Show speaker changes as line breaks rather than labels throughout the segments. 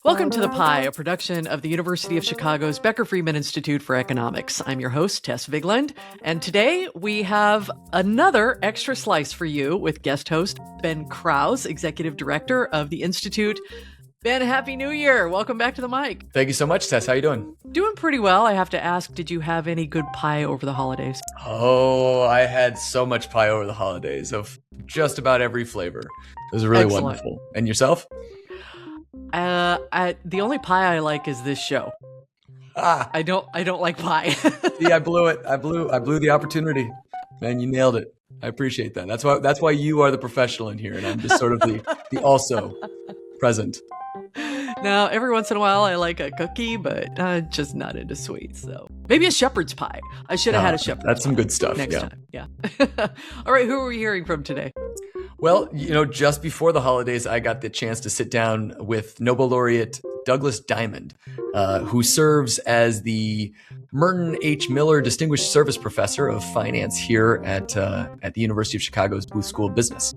Welcome to The Pie, a production of the University of Chicago's Becker Friedman Institute for Economics. I'm your host, Tess Vigland, and today we have another extra slice for you with guest host Ben Krause, Executive Director of the Institute. Ben, Happy New Year. Welcome back to the mic.
Thank you so much, Tess. How you doing?
Doing pretty well. I have to ask, did you have any good pie over the holidays?
Oh, I had so much pie over the holidays of just about every flavor. It was really wonderful. And yourself?
The only pie I like is this show. I don't like pie.
See, I blew it. I blew the opportunity. Man, you nailed it. I appreciate that. That's why you are the professional in here, and I'm just sort of the also present.
Now, every once in a while, I like a cookie, but just not into sweets. So maybe a shepherd's pie. I should have had a shepherd's pie.
That's some good stuff.
Next time. Yeah. All right. Who are we hearing from today?
Well, just before the holidays, I got the chance to sit down with Nobel laureate Douglas Diamond, who serves as the Merton H. Miller Distinguished Service Professor of Finance here at the University of Chicago's Booth School of Business.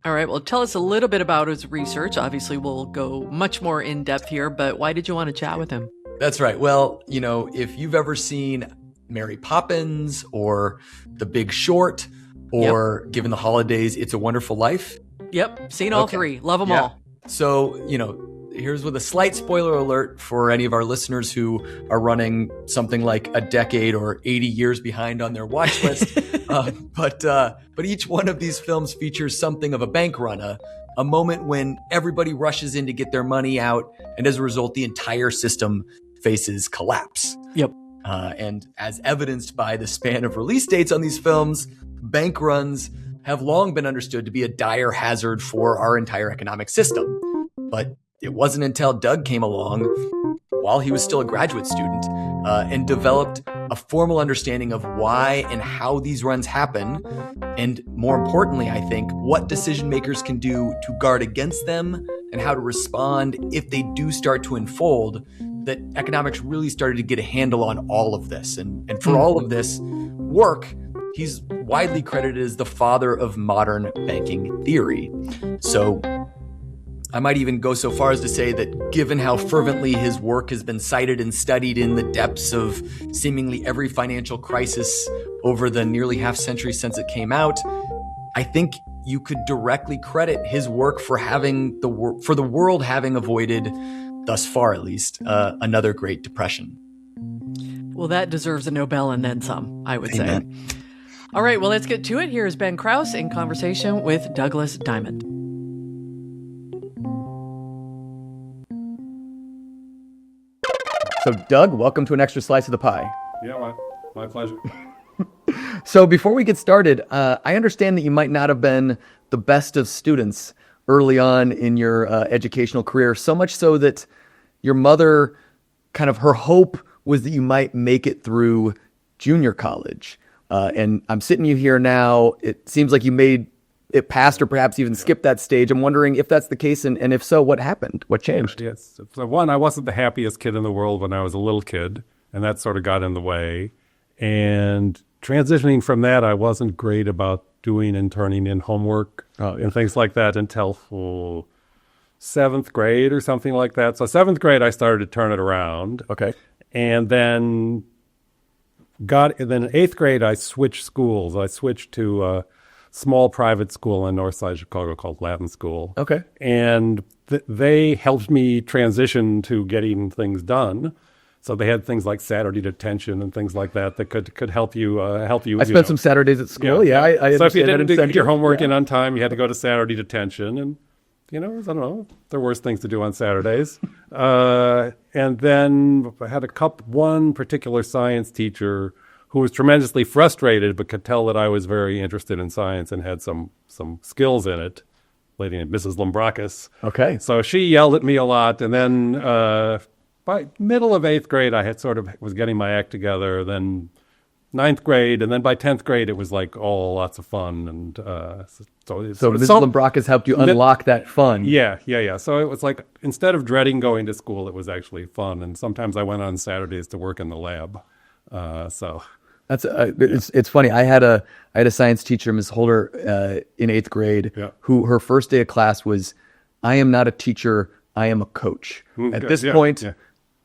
All right. Well, tell us a little bit about his research. Obviously, we'll go much more in depth here, but why did you want to chat with him?
That's right. Well, if you've ever seen Mary Poppins or The Big Short, or given the holidays, It's a Wonderful Life.
Yep. Seen all three. Love them all.
So, here's with a slight spoiler alert for any of our listeners who are running something like a decade or 80 years behind on their watch list. But each one of these films features something of a bank run, a moment when everybody rushes in to get their money out. And as a result, the entire system faces collapse.
Yep.
And as evidenced by the span of release dates on these films, bank runs have long been understood to be a dire hazard for our entire economic system. But it wasn't until Doug came along while he was still a graduate student and developed a formal understanding of why and how these runs happen. And more importantly, I think, what decision makers can do to guard against them and how to respond if they do start to unfold, that economics really started to get a handle on all of this. And for all of this work, he's widely credited as the father of modern banking theory. So I might even go so far as to say that given how fervently his work has been cited and studied in the depths of seemingly every financial crisis over the nearly half century since it came out, I think you could directly credit his work for for the world having avoided, thus far at least, another Great Depression.
Well, that deserves a Nobel and then some, I would
Amen.
say. All right, well, let's get to it. Here is Ben Krause in conversation with Douglas Diamond.
So, Doug, welcome to an extra slice of the pie.
Yeah, my pleasure.
So before we get started, I understand that you might not have been the best of students early on in your educational career, so much so that your mother, her hope was that you might make it through junior college. And I'm sitting you here now. It seems like you made it past or perhaps even skipped that stage. I'm wondering if that's the case, and if so, what happened? What changed?
Yes. So one, I wasn't the happiest kid in the world when I was a little kid, and that sort of got in the way. And transitioning from that, I wasn't great about doing and turning in homework and things like that until seventh grade or something like that. So seventh grade, I started to turn it around.
Okay.
And then in eighth grade, I switched schools. I switched to a small private school in north side Chicago called Latin School.
Okay.
And they helped me transition to getting things done. So they had things like Saturday detention and things like that could help you. I
spent some Saturdays at school. Yeah, I
so if you didn't
get
get your homework in on time, you had to go to Saturday detention, and I don't know, there were worse things to do on Saturdays. And then I had one particular science teacher who was tremendously frustrated, but could tell that I was very interested in science and had some skills in it. Lady named Mrs. Lombrakis.
Okay.
So she yelled at me a lot, and then. By middle of eighth grade, I had was getting my act together. Then ninth grade, and then by 10th grade, it was like all lots of fun. And
so Mrs. Lombrakis helped you unlock that fun.
Yeah. So it was like, instead of dreading going to school, it was actually fun. And sometimes I went on Saturdays to work in the lab. So
that's it's funny. I had a science teacher, Ms. Holder, in eighth grade, who her first day of class was, "I am not a teacher. I am a coach. At
Good.
this
Yeah,
point,
yeah.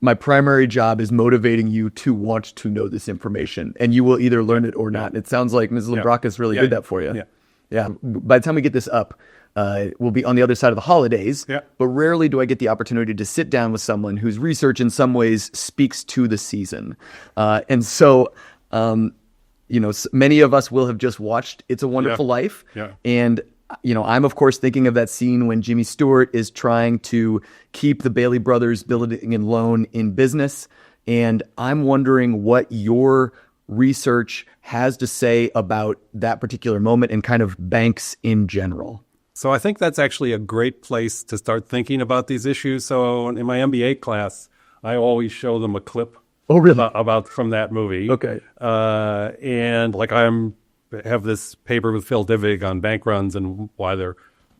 my primary job is motivating you to want to know this information, and you will either learn it or not. And it sounds like Mrs. Labrakis really did that for you.
Yeah.
Yeah. By the time we get this up, we'll be on the other side of the holidays.
Yeah.
But rarely do I get the opportunity to sit down with someone whose research in some ways speaks to the season. And so, many of us will have just watched It's a Wonderful Life.
Yeah.
And I'm of course thinking of that scene when Jimmy Stewart is trying to keep the Bailey Brothers Building and Loan in business. And I'm wondering what your research has to say about that particular moment and kind of banks in general.
So I think that's actually a great place to start thinking about these issues. So in my MBA class, I always show them a clip
Oh, really?
about from that movie.
Okay.
And like have this paper with Phil Divig on bank runs and why they're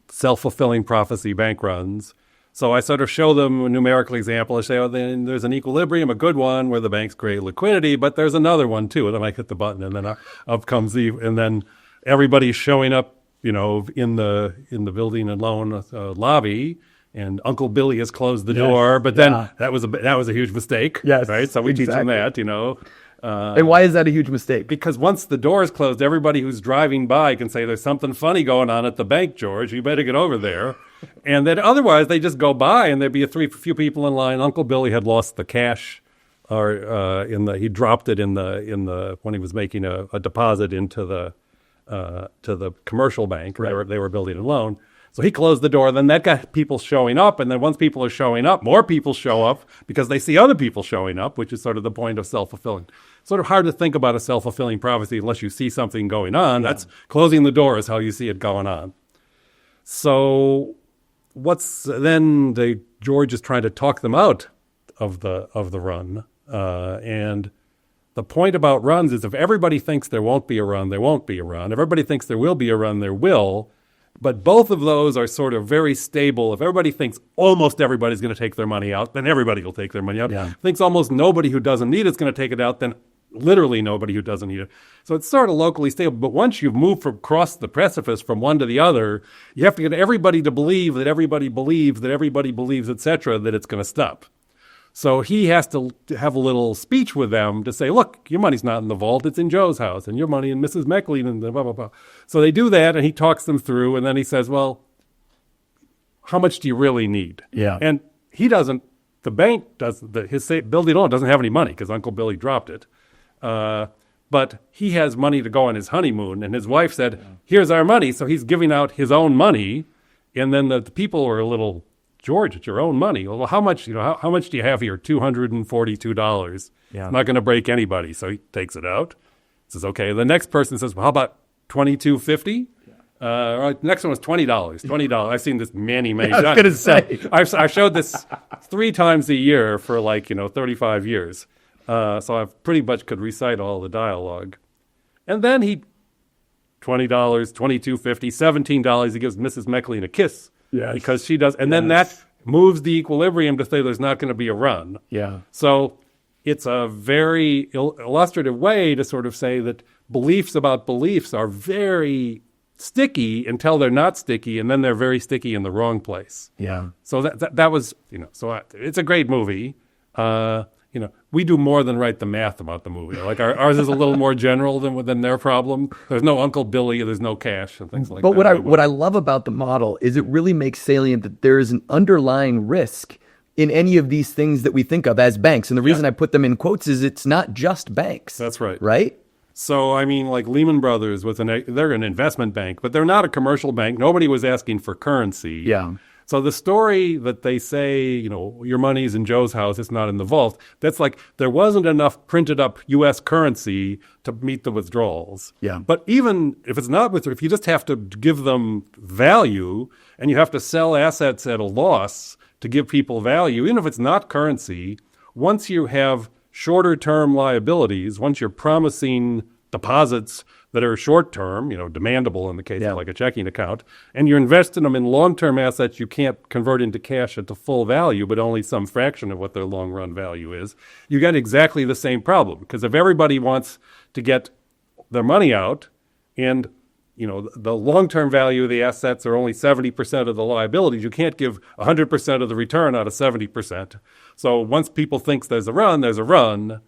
self-fulfilling prophecy bank runs. So I sort of show them a numerical example. I say, oh, then there's an equilibrium, a good one, where the banks create liquidity, but there's another one too. And then I hit the button, and then up comes and then everybody's showing up, in the building and loan lobby, and Uncle Billy has closed the door. But then that was a huge mistake.
Yes,
right. So we teach them
exactly.
that,
And why is that a huge mistake?
Because once the door is closed, everybody who's driving by can say, there's something funny going on at the bank, George. You better get over there. And then otherwise, they just go by, and there'd be few people in line. Uncle Billy had lost the cash, or he dropped it in the when he was making a deposit into the to the commercial bank.
Right.
They were building a loan. So he closed the door. Then that got people showing up. And then once people are showing up, more people show up because they see other people showing up, which is sort of the point of self-fulfilling. Sort of hard to think about a self-fulfilling prophecy unless you see something going on. Yeah. That's closing the door is how you see it going on. So George is trying to talk them out of the run. And the point about runs is if everybody thinks there won't be a run, there won't be a run. If everybody thinks there will be a run, there will. But both of those are sort of very stable. If everybody thinks almost everybody's going to take their money out, then everybody will take their money out.
Yeah.
Thinks almost nobody who doesn't need it's going to take it out, then literally nobody who doesn't need it. So it's sort of locally stable. But once you've moved across the precipice from one to the other, you have to get everybody to believe that everybody believes that everybody believes, et cetera, that it's going to stop. So he has to have a little speech with them to say, look, your money's not in the vault, it's in Joe's house, and your money in Mrs. Meckley, and blah, blah, blah. So they do that, and he talks them through, and then he says, well, how much do you really need?
Yeah.
And he doesn't, the bank does, his building loan doesn't have any money because Uncle Billy dropped it. But he has money to go on his honeymoon, and his wife said, here's our money. So he's giving out his own money, and then the people are a little, George, it's your own money. Well, how much, how much do you have here? $242.
Yeah.
I'm not going to break anybody. So he takes it out. Says, okay. The next person says, well, how about $22.50? Next one was $20. $20. I've seen this many times.
I was going to say.
I've showed this 3 times a year for 35 years. So I pretty much could recite all the dialogue. And then $20, $22.50, $17. He gives Mrs. Meckley a kiss.
Yes.
Because she does. And then that moves the equilibrium to say there's not going to be a run.
Yeah.
So it's a very illustrative way to sort of say that beliefs about beliefs are very sticky until they're not sticky, and then they're very sticky in the wrong place.
Yeah.
So that was, it's a great movie. We do more than write the math about the movie. Like ours is a little more general than their problem. There's no Uncle Billy, there's no cash and things like that.
But what I love about the model is it really makes salient that there is an underlying risk in any of these things that we think of as banks. And the reason I put them in quotes is it's not just banks.
That's right.
Right?
So, like Lehman Brothers, they're an investment bank, but they're not a commercial bank. Nobody was asking for currency.
Yeah.
So the story that they say, your money's in Joe's house, it's not in the vault, that's like there wasn't enough printed up U.S. currency to meet the withdrawals.
Yeah.
But even if it's not if you just have to give them value and you have to sell assets at a loss to give people value, even if it's not currency, once you have shorter term liabilities, once you're promising deposits that are short-term, demandable in the case of like a checking account, and you're investing them in long-term assets you can't convert into cash at the full value, but only some fraction of what their long-run value is, you get exactly the same problem. Because if everybody wants to get their money out, and the long-term value of the assets are only 70% of the liabilities. You can't give 100% of the return out of 70%. So once people think there's a run, there's a run.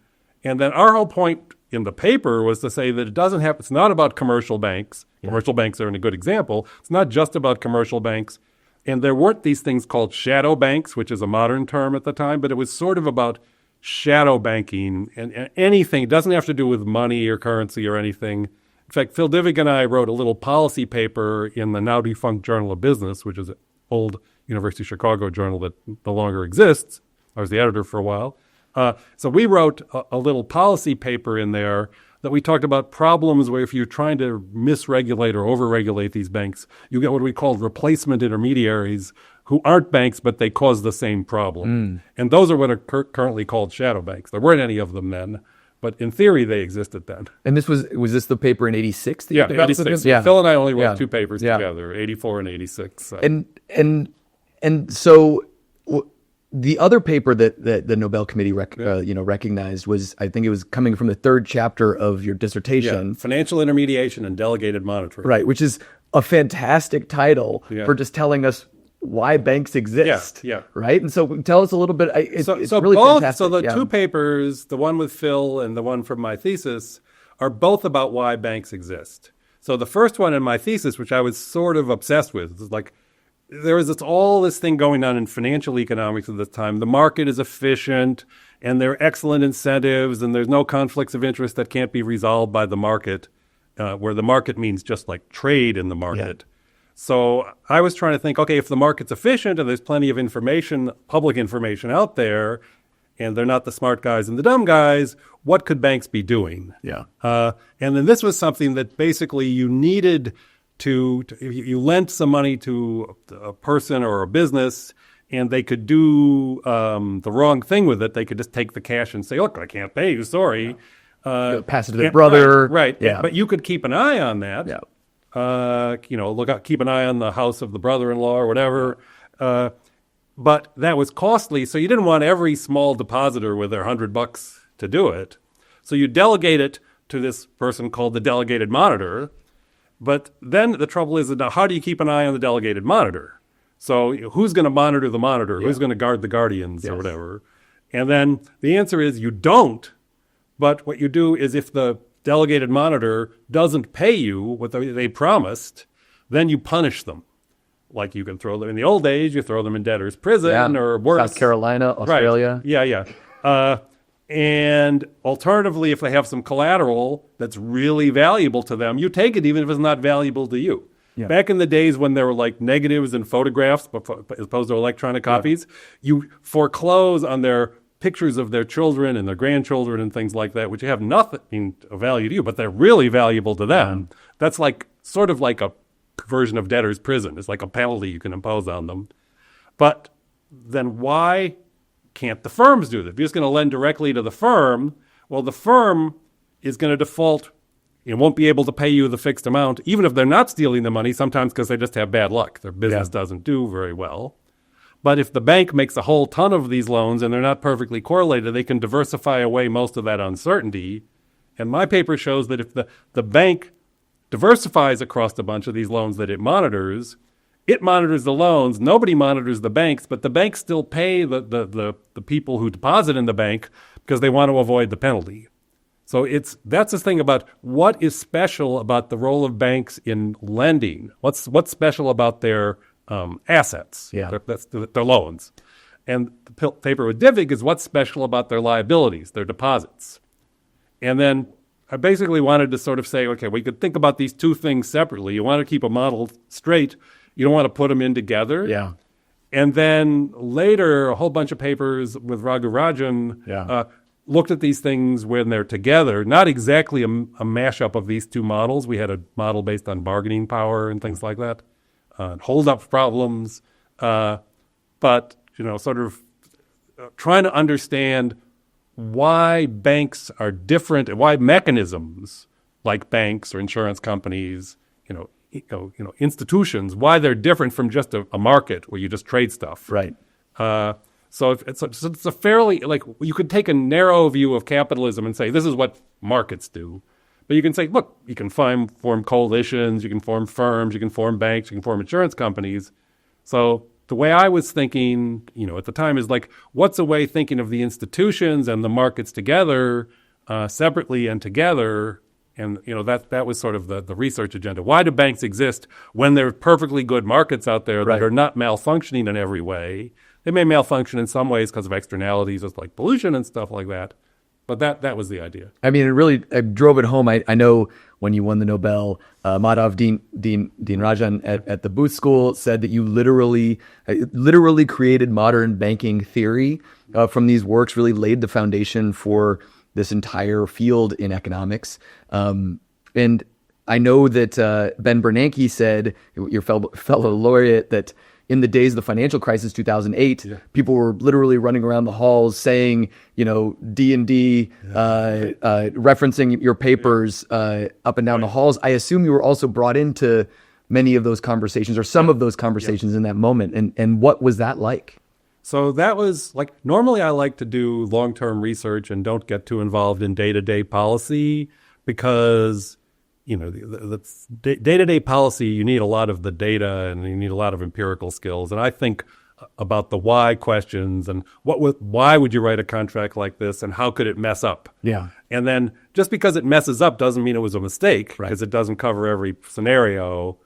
And then our whole point in the paper was to say that it's not about commercial banks. Yeah. Commercial banks are a good example. It's not just about commercial banks. And there weren't these things called shadow banks, which is a modern term at the time, but it was sort of about shadow banking and anything. It doesn't have to do with money or currency or anything. In fact, Phil Divig and I wrote a little policy paper in the now defunct Journal of Business, which is an old University of Chicago journal that no longer exists. I was the editor for a while. So we wrote a little policy paper in there that we talked about problems where if you're trying to misregulate or overregulate these banks, you get what we call replacement intermediaries who aren't banks, but they cause the same problem. And those are what are currently called shadow banks. There weren't any of them then, but in theory, they existed then.
And this was this the paper in 86?
Yeah, 86.
Yeah.
Phil and I only wrote two papers together, 84 and 86. So.
And so the other paper that the Nobel Committee recognized was, I think it was coming from the third chapter of your dissertation.
Yeah, Financial Intermediation and Delegated Monitoring.
Right, which is a fantastic title for just telling us why banks exist.
Yeah.
Right? And so tell us a little bit. It's really
both,
fantastic.
So the two papers, the one with Phil and the one from my thesis, are both about why banks exist. So the first one in my thesis, which I was sort of obsessed with, is like, there was all this thing going on in financial economics at this time. The market is efficient, and there are excellent incentives, and there's no conflicts of interest that can't be resolved by the market, where the market means just like trade in the market. Yeah. So I was trying to think, okay, if the market's efficient and there's plenty of information, public information out there, and they're not the smart guys and the dumb guys, what could banks be doing?
Yeah.
And then this was something that basically you needed to if you lent some money to a person or a business and they could do the wrong thing with it, they could just take the cash and say, look, I can't pay you, sorry.
Pass it to their brother.
Right.
Yeah.
But you could keep an eye on that.
Yeah.
Keep an eye on the house of the brother-in-law or whatever. But that was costly, so you didn't want every small depositor with their $100 to do it. So you delegate it to this person called the delegated monitor. But then the trouble is, now how do you keep an eye on the delegated monitor? So who's going to monitor the monitor? Yeah. Who's going to guard the guardians or whatever? And then the answer is you don't. But what you do is if the delegated monitor doesn't pay you what they promised, then you punish them. Like you can throw them in the old days, you throw them in debtor's prison or worse.
South Carolina, Australia.
Right. Yeah. And alternatively, if they have some collateral that's really valuable to them, you take it even if it's not valuable to you. Yeah. Back in the days when there were like negatives and photographs as opposed to electronic copies, you foreclose on their pictures of their children and their grandchildren and things like that, which have nothing of value to you, but they're really valuable to them. That's like sort of like a version of debtor's prison. It's like a penalty you can impose on them. But then why can't the firms do that? If you're just going to lend directly to the firm, well, the firm is going to default and won't be able to pay you the fixed amount, even if they're not stealing the money, sometimes because they just have bad luck. Their business doesn't do very well. But if the bank makes a whole ton of these loans and they're not perfectly correlated, they can diversify away most of that uncertainty. And my paper shows that if the bank diversifies across a bunch of these loans that it monitors the loans, nobody monitors the banks, but the banks still pay the people who deposit in the bank because they want to avoid the penalty. So that's the thing about what is special about the role of banks in lending. What's special about their assets, their loans. And the paper with Divig is what's special about their liabilities, their deposits. And then I basically wanted to sort of say, okay, we could think about these two things separately. You want to keep a model straight. You don't want to put them in together.
Yeah.
And then later, a whole bunch of papers with Raghurajan looked at these things when they're together. Not exactly a mashup of these two models. We had a model based on bargaining power and things like that, hold-up problems. But, sort of trying to understand why banks are different and why mechanisms like banks or insurance companies, institutions, why they're different from just a market where you just trade stuff.
Right.
So it's a fairly, you could take a narrow view of capitalism and say, this is what markets do. But you can say, look, you can form coalitions, you can form firms, you can form banks, you can form insurance companies. So the way I was thinking, at the time is like, what's a way thinking of the institutions and the markets together, separately and together? And, that was sort of the research agenda. Why do banks exist when there are perfectly good markets out there that are not malfunctioning in every way? They may malfunction in some ways because of externalities, just like pollution and stuff like that. But that was the idea.
I mean, I drove it home. I know when you won the Nobel, Madhav Dean Rajan at the Booth School said that you literally created modern banking theory from these works, really laid the foundation for this entire field in economics. And I know that Ben Bernanke said, your fellow laureate, that in the days of the financial crisis, 2008, people were literally running around the halls saying, D&D, referencing your papers up and down the halls. I assume you were also brought into many of those conversations or some of those conversations in that moment. And what was that like?
So that was like, normally I like to do long-term research and don't get too involved in day-to-day policy because, the day-to-day policy, you need a lot of the data and you need a lot of empirical skills. And I think about the why questions and why would you write a contract like this and how could it mess up?
Yeah.
And then just because it messes up doesn't mean it was a mistake because it doesn't cover every scenario.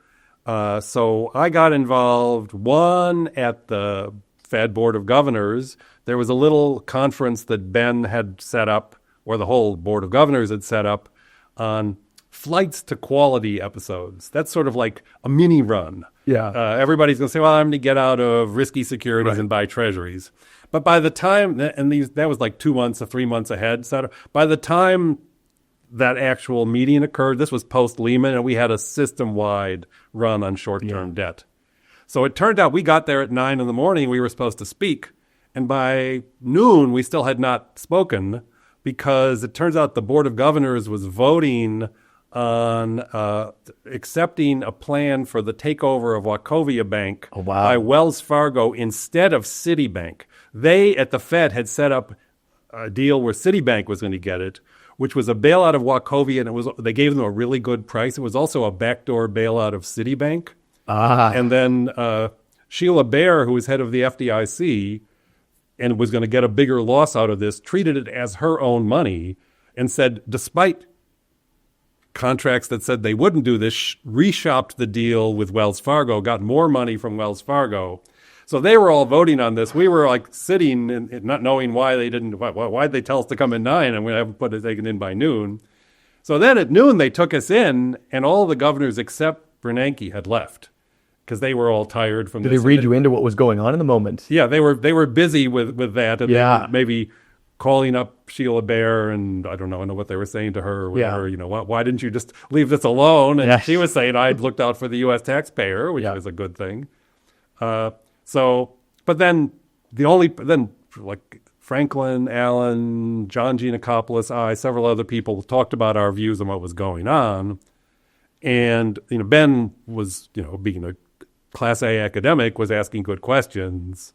So I got involved, one, at the Fed Board of Governors. There was a little conference that Ben had set up, or the whole Board of Governors had set up, on flights to quality episodes. That's sort of like a mini run.
Yeah.
Everybody's going to say, well, I'm going to get out of risky securities and buy treasuries. But by the time, that was like 2 months or 3 months ahead. So by the time that actual meeting occurred, this was post-Lehman, and we had a system-wide run on short-term debt. So it turned out we got there at 9 a.m. We were supposed to speak. And by noon, we still had not spoken because it turns out the Board of Governors was voting on accepting a plan for the takeover of Wachovia Bank by Wells Fargo instead of Citibank. They, at the Fed, had set up a deal where Citibank was going to get it, which was a bailout of Wachovia, and they gave them a really good price. It was also a backdoor bailout of Citibank. And then Sheila Bair, who was head of the FDIC and was going to get a bigger loss out of this, treated it as her own money and said, despite contracts that said they wouldn't do this, reshopped the deal with Wells Fargo, got more money from Wells Fargo. So they were all voting on this. We were like sitting and not knowing why they didn't, why'd they tell us to come at 9 and we haven't put it taken in by noon. So then at noon they took us in and all the governors except Bernanke had left because they were all tired from this.
Did they read you into what was going on in the moment?
Yeah, they were busy with that. And they were maybe calling up Sheila Bair, and I don't know what they were saying to her. Why didn't you just leave this alone? And she was saying, I'd looked out for the U.S. taxpayer, which was a good thing. But then like Franklin, Allen, John Giannakopoulos, several other people talked about our views on what was going on. And, Ben was, being a Class A academic, was asking good questions.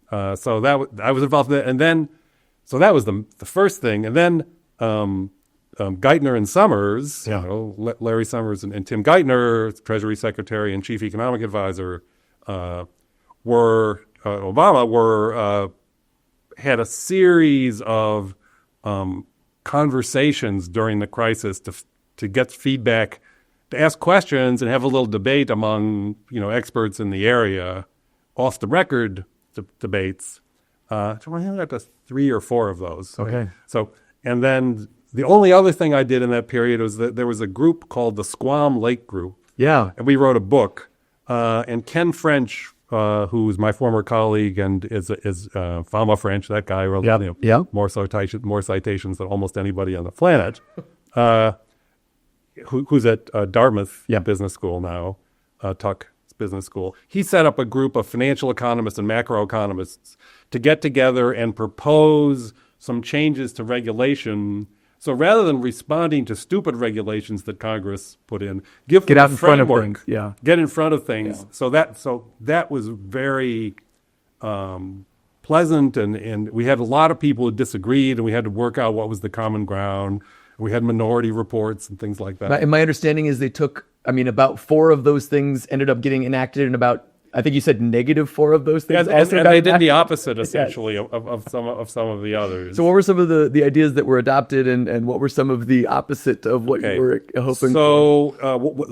So I was involved in that. And then, so that was the first thing. And then Geithner and Summers, Larry Summers and Tim Geithner, Treasury Secretary and Chief Economic Advisor, had a series of conversations during the crisis to get feedback, to ask questions and have a little debate among experts in the area, off the record debates. So I had 3 or 4 of those.
Okay.
So, and then the only other thing I did in that period was that there was a group called the Squam Lake Group. Yeah. And we wrote a book. And Ken French, who's my former colleague and is Fama French, that guy wrote more citations than almost anybody on the planet, who's at Dartmouth Business School now, Tuck Business School. He set up a group of financial economists and macroeconomists to get together and propose some changes to regulation. So rather than responding to stupid regulations that Congress put in, get out in front of things. Yeah, get in front of things. Yeah. So that was very pleasant, and we had a lot of people who disagreed, and we had to work out what was the common ground. We had minority reports and things like that.
And my understanding is they took, about 4 of those things ended up getting enacted, and about, I think you said -4 of those things.
And they did the opposite, essentially, of some of the others.
So what were some of the ideas that were adopted, and what were some of the opposite of what you were hoping for?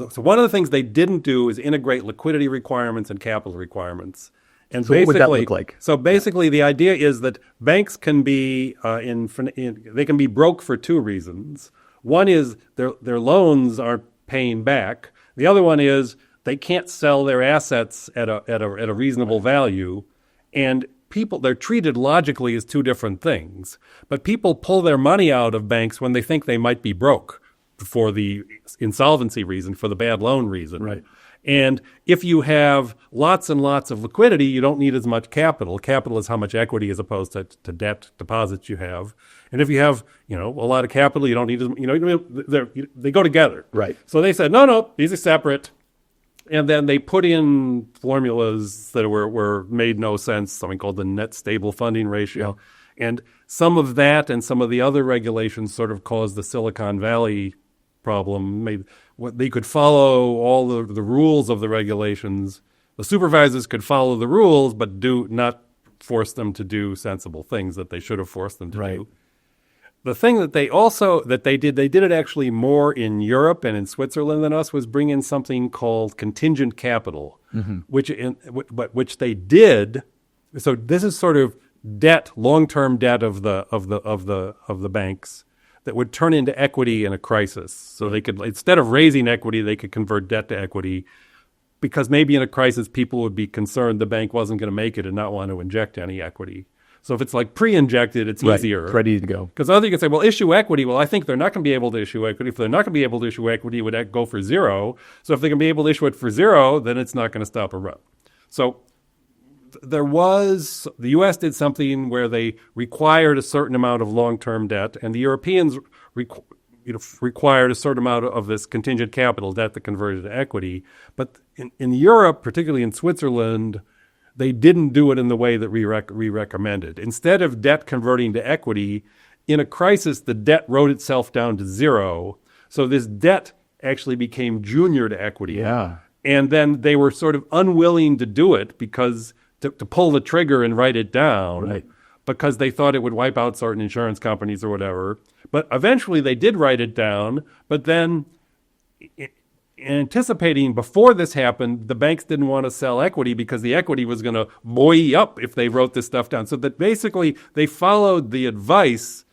So one of the things they didn't do is integrate liquidity requirements and capital requirements. And
so what would that look like?
So basically, the idea is that banks can be they can be broke for 2 reasons. One is their loans aren't paying back. The other one is they can't sell their assets at a reasonable value, and they're treated logically as 2 different things. But people pull their money out of banks when they think they might be broke for the insolvency reason, for the bad loan reason.
Right.
And if you have lots and lots of liquidity, you don't need as much capital. Capital is how much equity as opposed to debt deposits you have. And if you have, a lot of capital, you don't need as, they go together.
Right.
So they said, no, these are separate. And then they put in formulas that were made no sense, something called the net stable funding ratio. Yeah. And some of that and some of the other regulations sort of caused the Silicon Valley problem. They could follow all the rules of the regulations. The supervisors could follow the rules, but not force them to do sensible things that they should have forced them to do. The thing that they did it actually more in Europe and in Switzerland than us, was bring in something called contingent capital, which they did. So this is sort of debt, long-term debt of the banks that would turn into equity in a crisis. So they could, instead of raising equity, they could convert debt to equity, because maybe in a crisis people would be concerned the bank wasn't going to make it and not want to inject any equity. So if it's like pre-injected, it's easier.
It's ready to go.
Because other you can say, well, issue equity. Well, I think they're not going to be able to issue equity. If they're not going to be able to issue equity, it would go for 0. So if they can be able to issue it for 0, then it's not going to stop a run. So the U.S. did something where they required a certain amount of long-term debt, and the Europeans required a certain amount of this contingent capital debt that converted to equity. But in Europe, particularly in Switzerland, they didn't do it in the way that we recommended. Instead of debt converting to equity, in a crisis, the debt wrote itself down to 0. So this debt actually became junior to equity.
Yeah.
And then they were sort of unwilling to do it because to pull the trigger and write it down, because they thought it would wipe out certain insurance companies or whatever. But eventually they did write it down. But then, anticipating before this happened, the banks didn't want to sell equity because the equity was going to buoy up if they wrote this stuff down. So that basically they followed the advice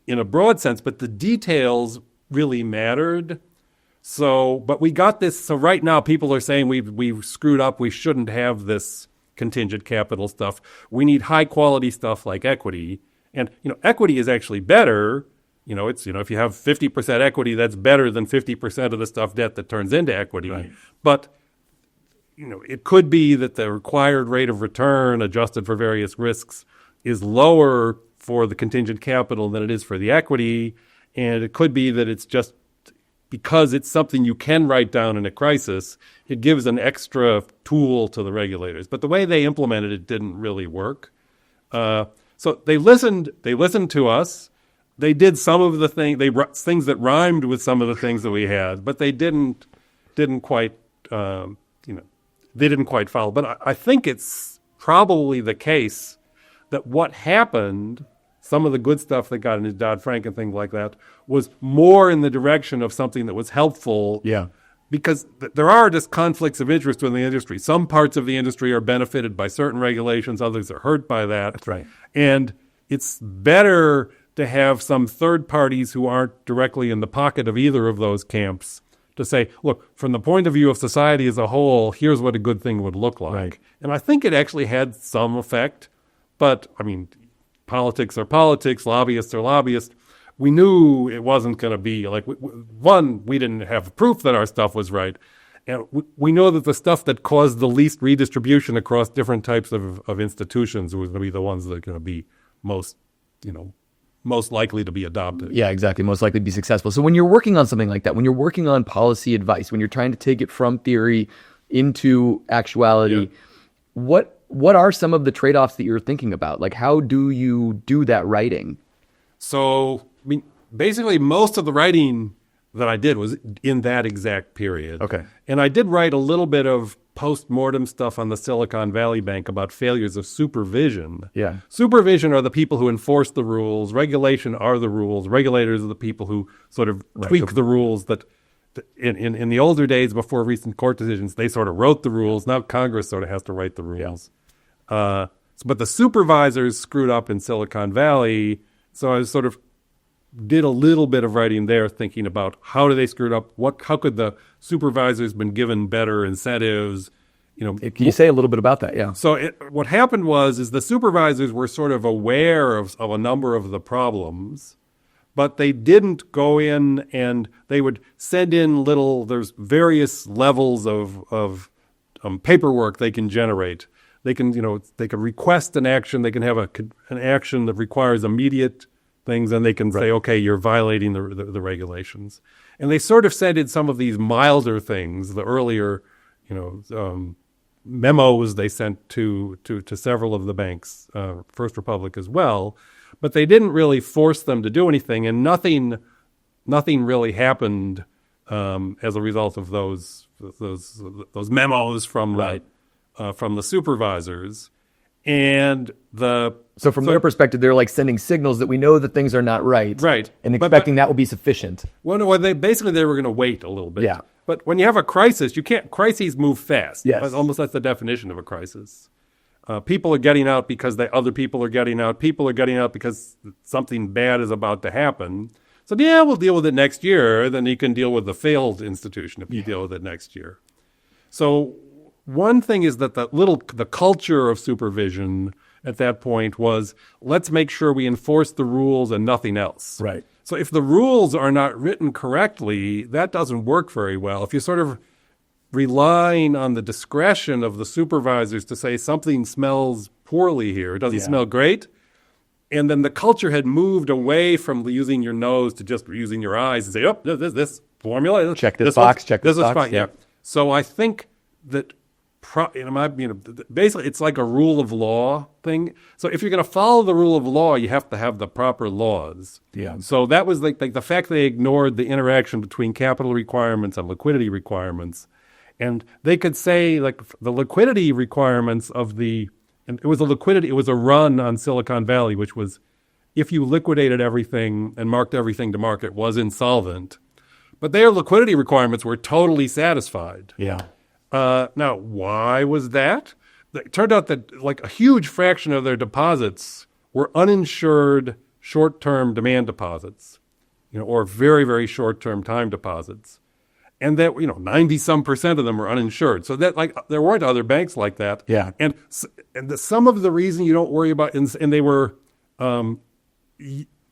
in a broad sense, but the details really mattered. So, but we got this. So right now people are saying we've screwed up. We shouldn't have this contingent capital stuff. We need high quality stuff like equity. And, equity is actually better. It's, if you have 50% equity, that's better than 50% of the stuff debt that turns into equity. Right. But, it could be that the required rate of return adjusted for various risks is lower for the contingent capital than it is for the equity. And it could be that it's just because it's something you can write down in a crisis, it gives an extra tool to the regulators. But the way they implemented it didn't really work. So they listened to us. They did some of the things that rhymed with some of the things that we had, but they didn't quite follow. But I think it's probably the case that what happened, some of the good stuff that got into Dodd-Frank and things like that, was more in the direction of something that was helpful.
Yeah.
Because there are just conflicts of interest within the industry. Some parts of the industry are benefited by certain regulations, others are hurt by that.
That's right.
And it's better to have some third parties who aren't directly in the pocket of either of those camps to say, look, from the point of view of society as a whole, here's what a good thing would look like.
Right.
And I think it actually had some effect. But, politics are politics, lobbyists are lobbyists. We knew it wasn't going to be like, we didn't have proof that our stuff was right. And we know that the stuff that caused the least redistribution across different types of institutions was going to be the ones that are going to be most likely to be adopted.
Yeah, exactly. Most likely to be successful. So when you're working on something like that, when you're working on policy advice, when you're trying to take it from theory into actuality, what are some of the trade-offs that you're thinking about? Like, how do you do that writing?
So, basically most of the writing that I did was in that exact period.
Okay.
And I did write a little bit of post-mortem stuff on the Silicon Valley Bank about failures of supervision.
Yeah.
Supervision are the people who enforce the rules. Regulation are the rules. Regulators are the people who sort of tweak the rules that in the older days before recent court decisions, they sort of wrote the rules. Now Congress sort of has to write the rules. Yeah. But the supervisors screwed up in Silicon Valley. So I sort of did a little bit of writing there thinking about how do they screw it up? How could the supervisors been given better incentives?
Can you say a little bit about that? Yeah.
So what happened is the supervisors were sort of aware of a number of the problems, but they didn't go in and they would send in there's various levels of paperwork they can generate. They can, they can request an action. They can have an action that requires immediate things, and they can say, okay, you're violating the regulations. And they sort of sent in some of these milder things, the earlier, memos they sent to several of the banks, First Republic as well, but they didn't really force them to do anything, and nothing really happened as a result of those memos from the supervisors. And
so from their perspective, they're like sending signals that we know that things are not right, and expecting that will be sufficient.
Well, no, they were going to wait a little bit.
Yeah.
But when you have a crisis, crises move fast.
Yes.
Almost that's the definition of a crisis. People are getting out because other people are getting out. People are getting out because something bad is about to happen. So yeah, we'll deal with it next year. Then you can deal with the failed institution if you deal with it next year. So one thing is that the culture of supervision at that point was, let's make sure we enforce the rules and nothing else.
Right.
So if the rules are not written correctly, that doesn't work very well. If you're sort of relying on the discretion of the supervisors to say something smells poorly here, it doesn't smell great, and then the culture had moved away from using your nose to just using your eyes and say, oh, this formula.
Check this box, check this box.
Fine. Yeah. So I think that basically, it's like a rule of law thing. So if you're going to follow the rule of law, you have to have the proper laws.
Yeah.
So that was like the fact they ignored the interaction between capital requirements and liquidity requirements. And they could say, like, the liquidity requirements and it was a run on Silicon Valley, which was if you liquidated everything and marked everything to market, was insolvent. But their liquidity requirements were totally satisfied.
Yeah.
Now, why was that? It turned out that like a huge fraction of their deposits were uninsured short-term demand deposits, or very, very short-term time deposits. And that, 90-some% of them were uninsured. So that there weren't other banks like that.
Yeah.
And some of the reason you don't worry about, and they were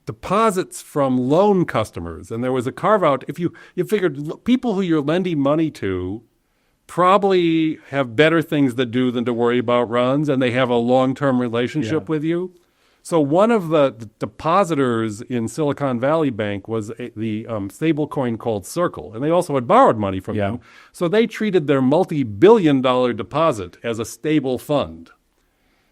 deposits from loan customers. And there was a carve-out. If you figured people who you're lending money to probably have better things to do than to worry about runs, and they have a long-term relationship with you. So one of the depositors in Silicon Valley Bank was the stablecoin called Circle, and they also had borrowed money from them. So they treated their multi-billion-dollar deposit as a stable fund.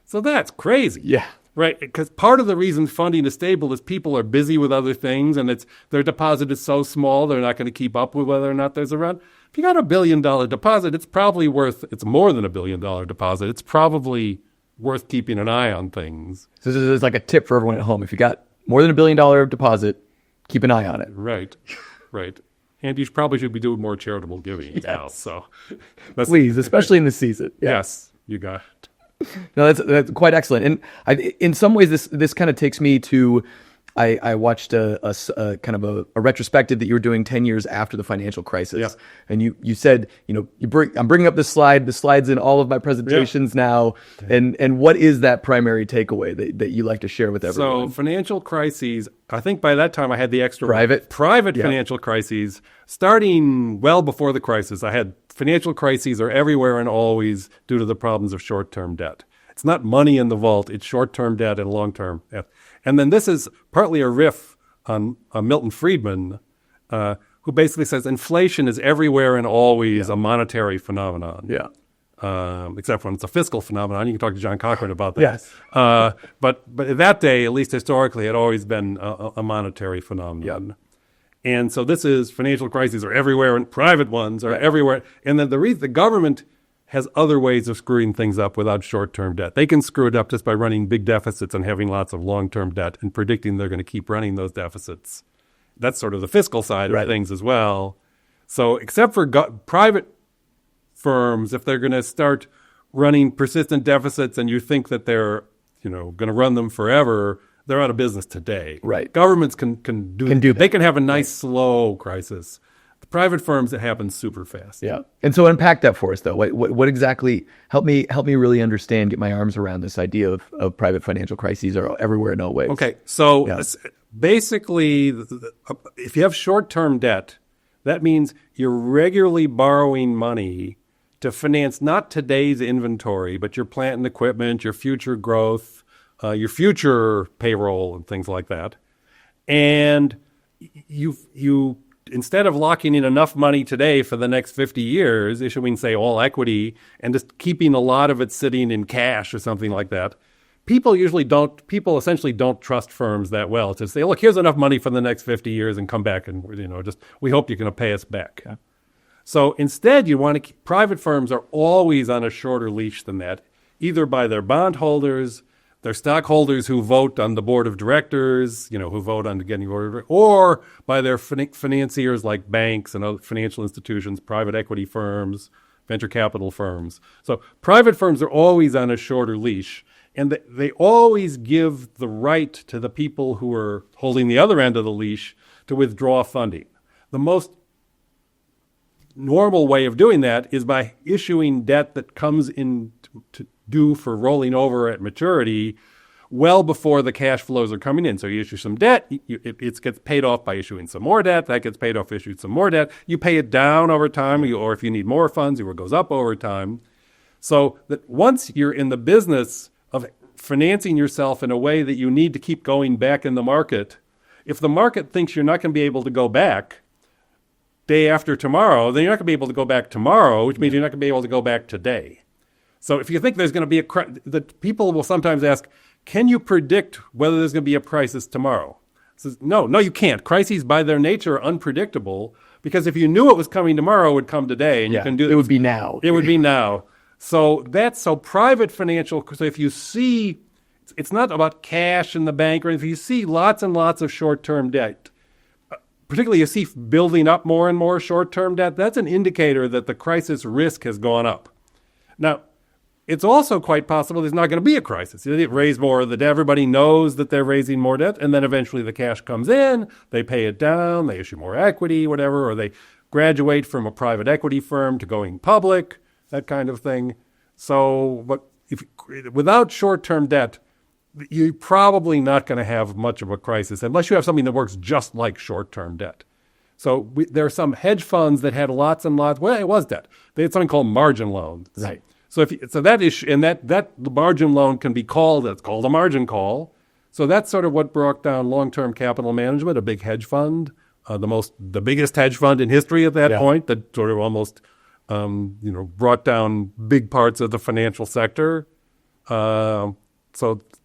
So that's crazy.
Yeah.
Right, because part of the reason funding is stable is people are busy with other things, and their deposit is so small they're not going to keep up with whether or not there's a run. If you got $1 billion deposit, it's more than $1 billion deposit. It's probably worth keeping an eye on things.
So this is like a tip for everyone at home. If you got more than $1 billion deposit, keep an eye on it.
Right. And you probably should be doing more charitable giving now. So,
please, especially in this season. Yeah.
Yes, you got it.
No, that's quite excellent. And in some ways, this kind of takes me to, I watched a kind of a retrospective that you were doing 10 years after the financial crisis.
Yeah.
And you said, I'm bringing up this slide. The slide's in all of my presentations now. And what is that primary takeaway that you like to share with everyone?
So financial crises, I think by that time I had the extra
private
financial crises starting well before the crisis. I had financial crises are everywhere and always due to the problems of short-term debt. It's not money in the vault. It's short-term debt and long-term debt. And then this is partly a riff on Milton Friedman, who basically says inflation is everywhere and always a monetary phenomenon.
Yeah.
except when it's a fiscal phenomenon. You can talk to John Cochran about that.
Yes.
But in that day, at least historically, it had always been a monetary phenomenon.
Yep.
And so this is financial crises are everywhere, and private ones are everywhere. And then the government has other ways of screwing things up without short-term debt. They can screw it up just by running big deficits and having lots of long-term debt and predicting they're going to keep running those deficits. That's sort of the fiscal side of things as well. So except for private firms, if they're going to start running persistent deficits and you think that they're going to run them forever, they're out of business today.
Right.
Governments can do
that.
They can have a nice slow crisis. The private firms, it happens super fast.
Yeah. And so unpack that for us, though. What exactly, help me really understand, get my arms around this idea of private financial crises are everywhere in all ways.
Okay. So basically, if you have short-term debt, that means you're regularly borrowing money to finance not today's inventory, but your plant and equipment, your future growth, your future payroll and things like that. And you instead of locking in enough money today for the next 50 years, issuing, say, all equity and just keeping a lot of it sitting in cash or something like that, people essentially don't trust firms that well to say, look, here's enough money for the next 50 years and come back and, we hope you're going to pay us back. Yeah. So instead, you want to private firms are always on a shorter leash than that, either by their bondholders, their stockholders who vote on the board of directors, who vote on getting order, or by their financiers like banks and other financial institutions, private equity firms, venture capital firms. So private firms are always on a shorter leash, and they always give the right to the people who are holding the other end of the leash to withdraw funding. The most normal way of doing that is by issuing debt that comes in to due for rolling over at maturity well before the cash flows are coming in. So you issue some debt, it gets paid off by issuing some more debt, that gets paid off, issuing some more debt. You pay it down over time, or if you need more funds, it goes up over time. So that once you're in the business of financing yourself in a way that you need to keep going back in the market, if the market thinks you're not going to be able to go back day after tomorrow, then you're not going to be able to go back tomorrow, which means you're not going to be able to go back today. So if you think there's going to be that people will sometimes ask, can you predict whether there's going to be a crisis tomorrow? Says, no, you can't. Crises by their nature are unpredictable because if you knew it was coming tomorrow, it would come today, and you can do
it. Would be now.
It would be now. So private financial. So if you see, it's not about cash in the bank, or if you see lots and lots of short-term debt, particularly you see building up more and more short-term debt, that's an indicator that the crisis risk has gone up. Now, it's also quite possible there's not going to be a crisis. They raise more of the debt. Everybody knows that they're raising more debt, and then eventually the cash comes in, they pay it down, they issue more equity, whatever, or they graduate from a private equity firm to going public, that kind of thing. So, but without short-term debt, you're probably not going to have much of a crisis unless you have something that works just like short-term debt. So there are some hedge funds that had lots and lots. Well, it was debt. They had something called margin loans.
Right.
So that issue, and that the margin loan can be called. It's called a margin call. So that's sort of what brought down long-term capital management, a big hedge fund, the biggest hedge fund in history at that point. That sort of almost brought down big parts of the financial sector. So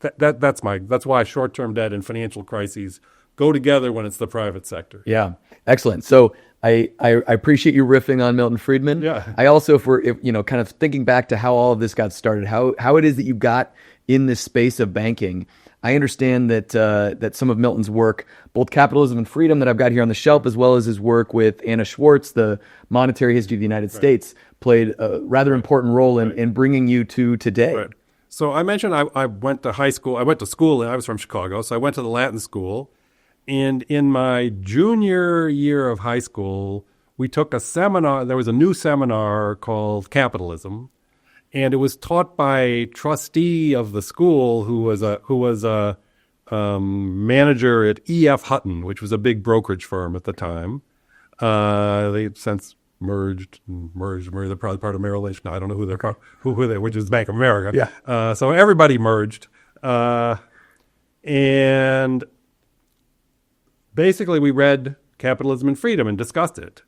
that's why short-term debt and financial crises go together when it's the private sector.
Yeah, excellent. So I appreciate you riffing on Milton Friedman.
Yeah.
I also, kind of thinking back to how all of this got started, how it is that you got in this space of banking. I understand that some of Milton's work, both Capitalism and Freedom that I've got here on the shelf, as well as his work with Anna Schwartz, the Monetary History of the United States, played a rather important role in bringing you to today.
Right. So I mentioned I went to high school. I went to school, and I was from Chicago, so I went to the Latin school. And in my junior year of high school, we took a seminar. There was a new seminar called Capitalism, and it was taught by a trustee of the school who was a manager at E.F. Hutton, which was a big brokerage firm at the time. They've since merged. They're probably part of Merrill Lynch. No, I don't know who they're, which is Bank of America.
Yeah.
So everybody merged, and basically we read Capitalism and Freedom and discussed it.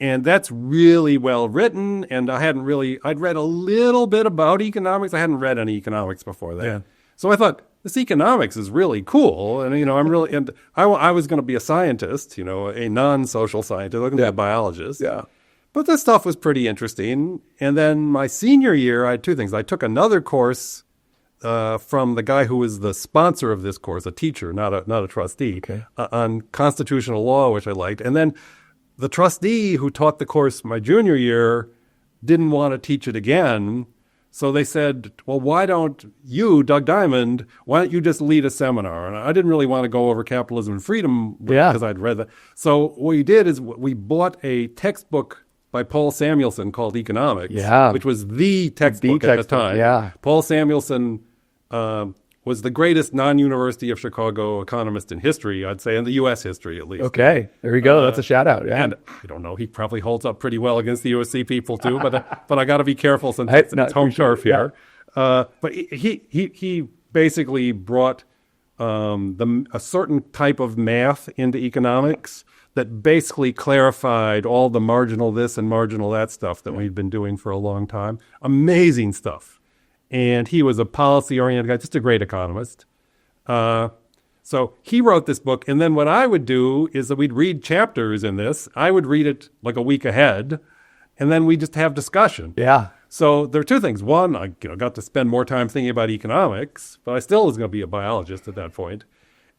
And that's really well written. And I'd read a little bit about economics. I hadn't read any economics before that.
Yeah.
So I thought, this economics is really cool. And, I was going to be a scientist, a non-social scientist. I was going to be a biologist.
Yeah.
But this stuff was pretty interesting. And then my senior year, I had two things. I took another course from the guy who was the sponsor of this course, a teacher, not a trustee, on constitutional law, which I liked. And then the trustee who taught the course my junior year didn't want to teach it again. So they said, well, why don't you, Doug Diamond, why don't you just lead a seminar? And I didn't really want to go over capitalism and freedom because I'd read that. So what we did is we bought a textbook by Paul Samuelson called Economics, which was the textbook at the time.
Yeah.
Paul Samuelson was the greatest non-University of Chicago economist in history, I'd say, in the U.S. history at least.
Okay, there we go. That's a shout out. Yeah.
And I don't know, he probably holds up pretty well against the USC people too, but I got to be careful since it's home turf here. But he basically brought a certain type of math into economics that basically clarified all the marginal this and marginal that stuff that we'd been doing for a long time. Amazing stuff. And he was a policy-oriented guy, just a great economist. So he wrote this book. And then what I would do is that we'd read chapters in this. I would read it like a week ahead, and then we just have discussion.
Yeah.
So there are two things. One, I got to spend more time thinking about economics, but I still was going to be a biologist at that point.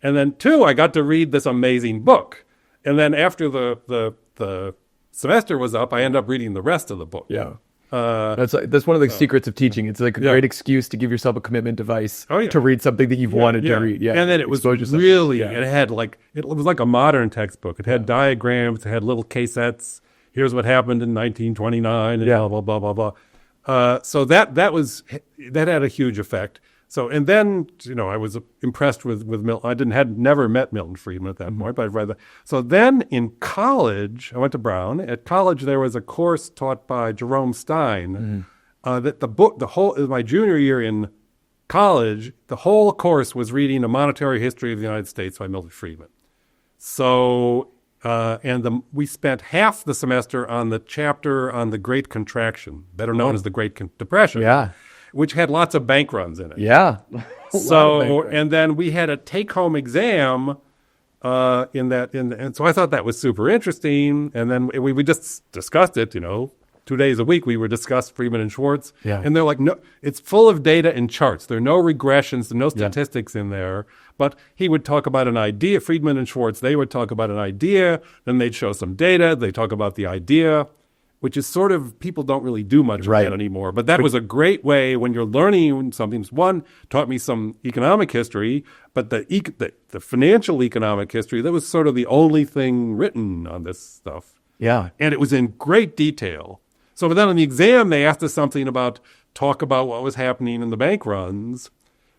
And then two, I got to read this amazing book. And then after the semester was up, I ended up reading the rest of the book.
Yeah. That's one of the secrets of teaching. It's like a great excuse to give yourself a commitment device to read something that you've wanted to read. Yeah.
And then it was really, it had it was like a modern textbook. It had diagrams, it had little casettes. Here's what happened in 1929 and blah, blah, blah, blah, blah. So that had a huge effect. So, and then, I was impressed with Milton. Had never met Milton Friedman at that point, but I'd read that. So then in college, I went to Brown. At college, there was a course taught by Jerome Stein that my junior year in college, the whole course was reading A Monetary History of the United States by Milton Friedman. So, we spent half the semester on the chapter on the Great Contraction, better known as the Great Depression.
Yeah.
Which had lots of bank runs in it.
Yeah.
So, and then we had a take-home exam and so I thought that was super interesting. And then we just discussed it, 2 days a week we would discuss Friedman and Schwartz.
Yeah.
And they're like, no, it's full of data and charts. There are no regressions, there are no statistics in there. But he would talk about an idea, Friedman and Schwartz, they would talk about an idea, then they'd show some data, they talk about the idea, which is sort of, people don't really do much of that anymore. But that was a great way when you're learning something. One, taught me some economic history, but the financial economic history, that was sort of the only thing written on this stuff.
Yeah.
And it was in great detail. So but then on the exam, they asked us something talk about what was happening in the bank runs.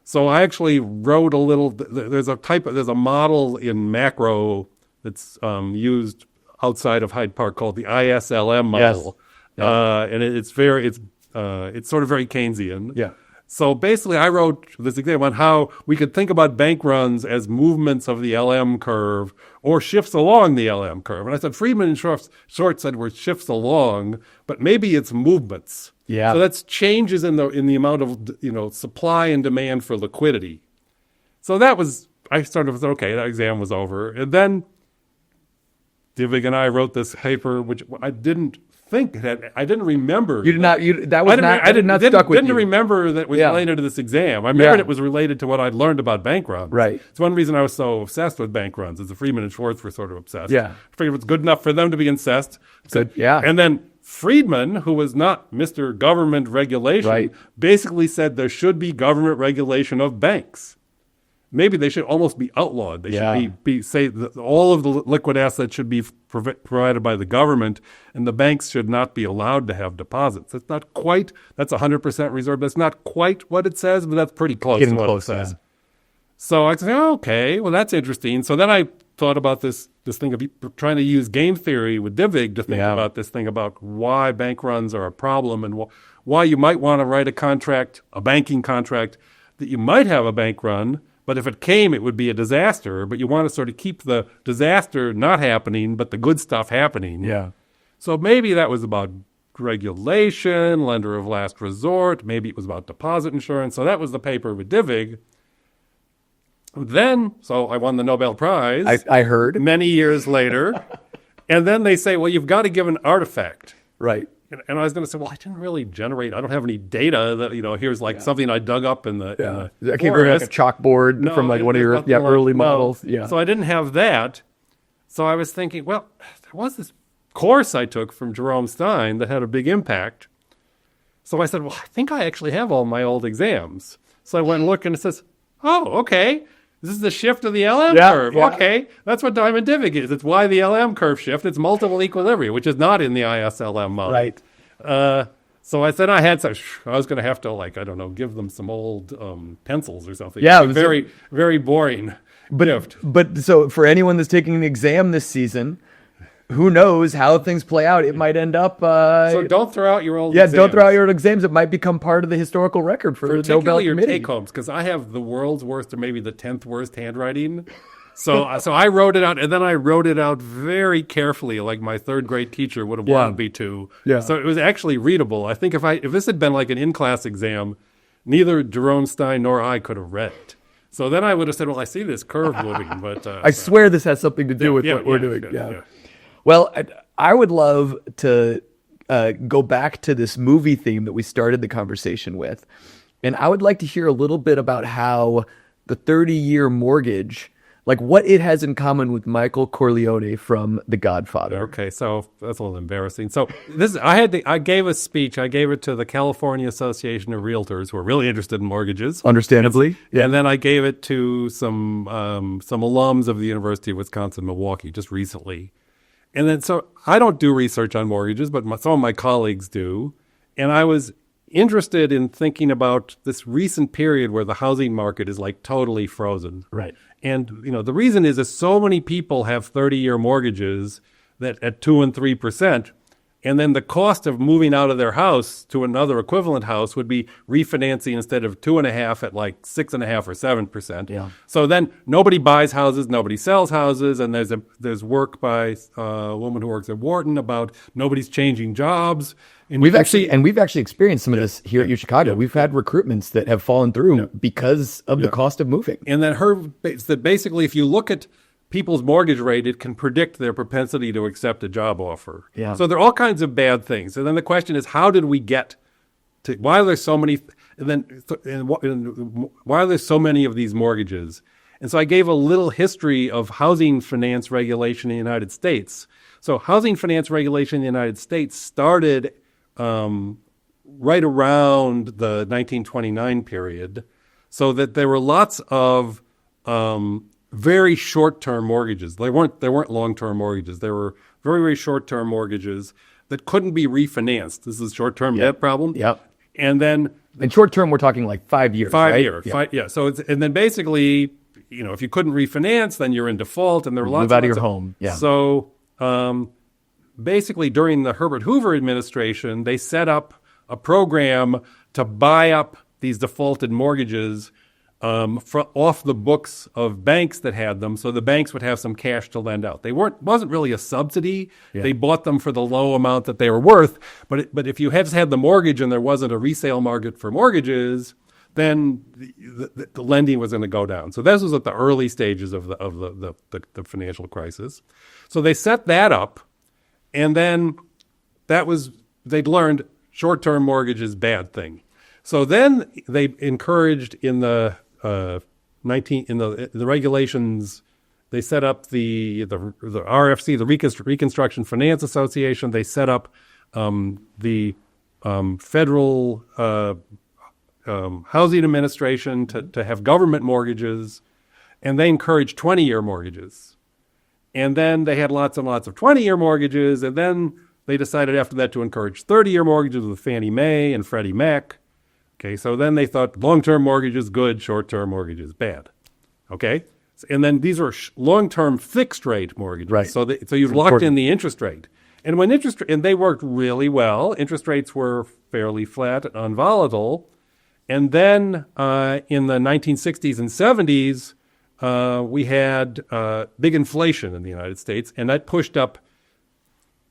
So I actually wrote a little, there's a model in macro that's used outside of Hyde Park called the ISLM model. Yes. And it's sort of very Keynesian.
Yeah.
So basically I wrote this example on how we could think about bank runs as movements of the LM curve or shifts along the LM curve. And I said, Friedman and Schwartz said we're shifts along, but maybe it's movements.
Yeah.
So that's changes in the amount of, supply and demand for liquidity. So I started with, okay, that exam was over. And then Divig and I wrote this paper, which I didn't remember.
You did not. I did not stuck with you.
Didn't remember that it was related to this exam. I remembered it was related to what I'd learned about bank runs.
Right.
It's one reason I was so obsessed with bank runs. Is the Friedman and Schwartz were sort of obsessed.
Yeah.
I figured it's good enough for them to be incensed.
Good. Yeah.
And then Friedman, who was not Mr. Government Regulation, basically said there should be government regulation of banks. Maybe they should almost be outlawed. They should say that all of the liquid assets should be provided by the government, and the banks should not be allowed to have deposits. That's 100% reserve. That's not quite what it says, but that's pretty close to what it says. Yeah. So I said, okay, well, that's interesting. So then I thought about this thing of trying to use game theory with Divig to think about this thing about why bank runs are a problem and why you might want to write a banking contract that you might have a bank run, but if it came, it would be a disaster. But you want to sort of keep the disaster not happening, but the good stuff happening.
Yeah.
So maybe that was about regulation, lender of last resort. Maybe it was about deposit insurance. So that was the paper with Divig. Then, so I won the Nobel Prize.
I heard.
Many years later. And then they say, well, you've got to give an artifact.
Right.
And I was going to say, well, I didn't really generate, I don't have any data that, here's like something I dug up in the
I can't remember like a chalkboard from like one of your early models. Yeah.
So I didn't have that. So I was thinking, well, there was this course I took from Jerome Stein that had a big impact. So I said, well, I think I actually have all my old exams. So I went and looked and it says, oh, okay. This is the shift of the LM curve.
Yeah.
Okay, that's what Diamond Divig is. It's why the LM curve shift. It's multiple equilibria, which is not in the ISLM model.
Right.
So I said I was going to have to, give them some old pencils or something.
Yeah.
Very, very boring gift.
But so for anyone that's taking the exam this season, who knows how things play out? It might end up.
So don't throw out your old exams.
Don't throw out your old exams. It might become part of the historical record for the Nobel
Particularly your
Committee.
take-homes, because I have the world's worst or maybe the 10th worst handwriting. So I wrote it out, and then I wrote it out very carefully, like my third grade teacher would have wanted me to.
Yeah.
So it was actually readable. I think if this had been like an in-class exam, neither Jerome Stein nor I could have read it. So then I would have said, well, I see this curve moving, but...
I swear this has something to do with what we're doing. Yeah. Well, I would love to go back to this movie theme that we started the conversation with. And I would like to hear a little bit about how the 30-year mortgage, like what it has in common with Michael Corleone from The Godfather.
Okay, so that's a little embarrassing. So I gave a speech. I gave it to the California Association of Realtors, who are really interested in mortgages.
Understandably.
And then I gave it to some alums of the University of Wisconsin-Milwaukee just recently. And then, so I don't do research on mortgages, but some of my colleagues do. And I was interested in thinking about this recent period where the housing market is like totally frozen.
Right.
And, the reason is so many people have 30-year mortgages that at 2 and 3%. And then the cost of moving out of their house to another equivalent house would be refinancing instead of 2.5 at like 6.5 or 7%.
Yeah.
So then nobody buys houses, nobody sells houses, and there's work by a woman who works at Wharton about nobody's changing jobs. And
We've actually experienced some of this here at UChicago. Yeah. We've had recruitments that have fallen through because of the cost of moving.
And then basically, if you look at people's mortgage rate, it can predict their propensity to accept a job offer.
Yeah.
So there are all kinds of bad things. And then the question is, how did we get to, why are there so many, why are there so many of these mortgages? And so I gave a little history of housing finance regulation in the United States. So housing finance regulation in the United States started right around the 1929 period, so that there were lots of very short-term mortgages. They weren't long-term mortgages. They were very, very short-term mortgages that couldn't be refinanced. This is short-term debt problem.
Yep.
And then
in short-term, we're talking like 5 years.
5
right?
years. Yeah. So and then basically, if you couldn't refinance, then you're in default, and there were lots.
Move out of your home. Yeah.
So basically, during the Herbert Hoover administration, they set up a program to buy up these defaulted mortgages off the books of banks that had them, so the banks would have some cash to lend out. Wasn't really a subsidy. Yeah. They bought them for the low amount that they were worth. But if you had the mortgage and there wasn't a resale market for mortgages, then the lending was going to go down. So this was at the early stages of the financial crisis. So they set that up, and then they'd learned short-term mortgage is a bad thing. So then they encouraged in the regulations, they set up the RFC, the Reconstruction Finance Association. They set up the Federal Housing Administration to have government mortgages, and they encouraged 20-year mortgages. And then they had lots and lots of 20-year mortgages, and then they decided after that to encourage 30-year mortgages with Fannie Mae and Freddie Mac. Okay, so then they thought long-term mortgages good, short-term mortgages bad. Okay, and then these were long-term fixed-rate mortgages.
Right.
So you locked in the interest rate, and when and they worked really well. Interest rates were fairly flat and unvolatile, and then in the 1960s and 70s, we had big inflation in the United States, and that pushed up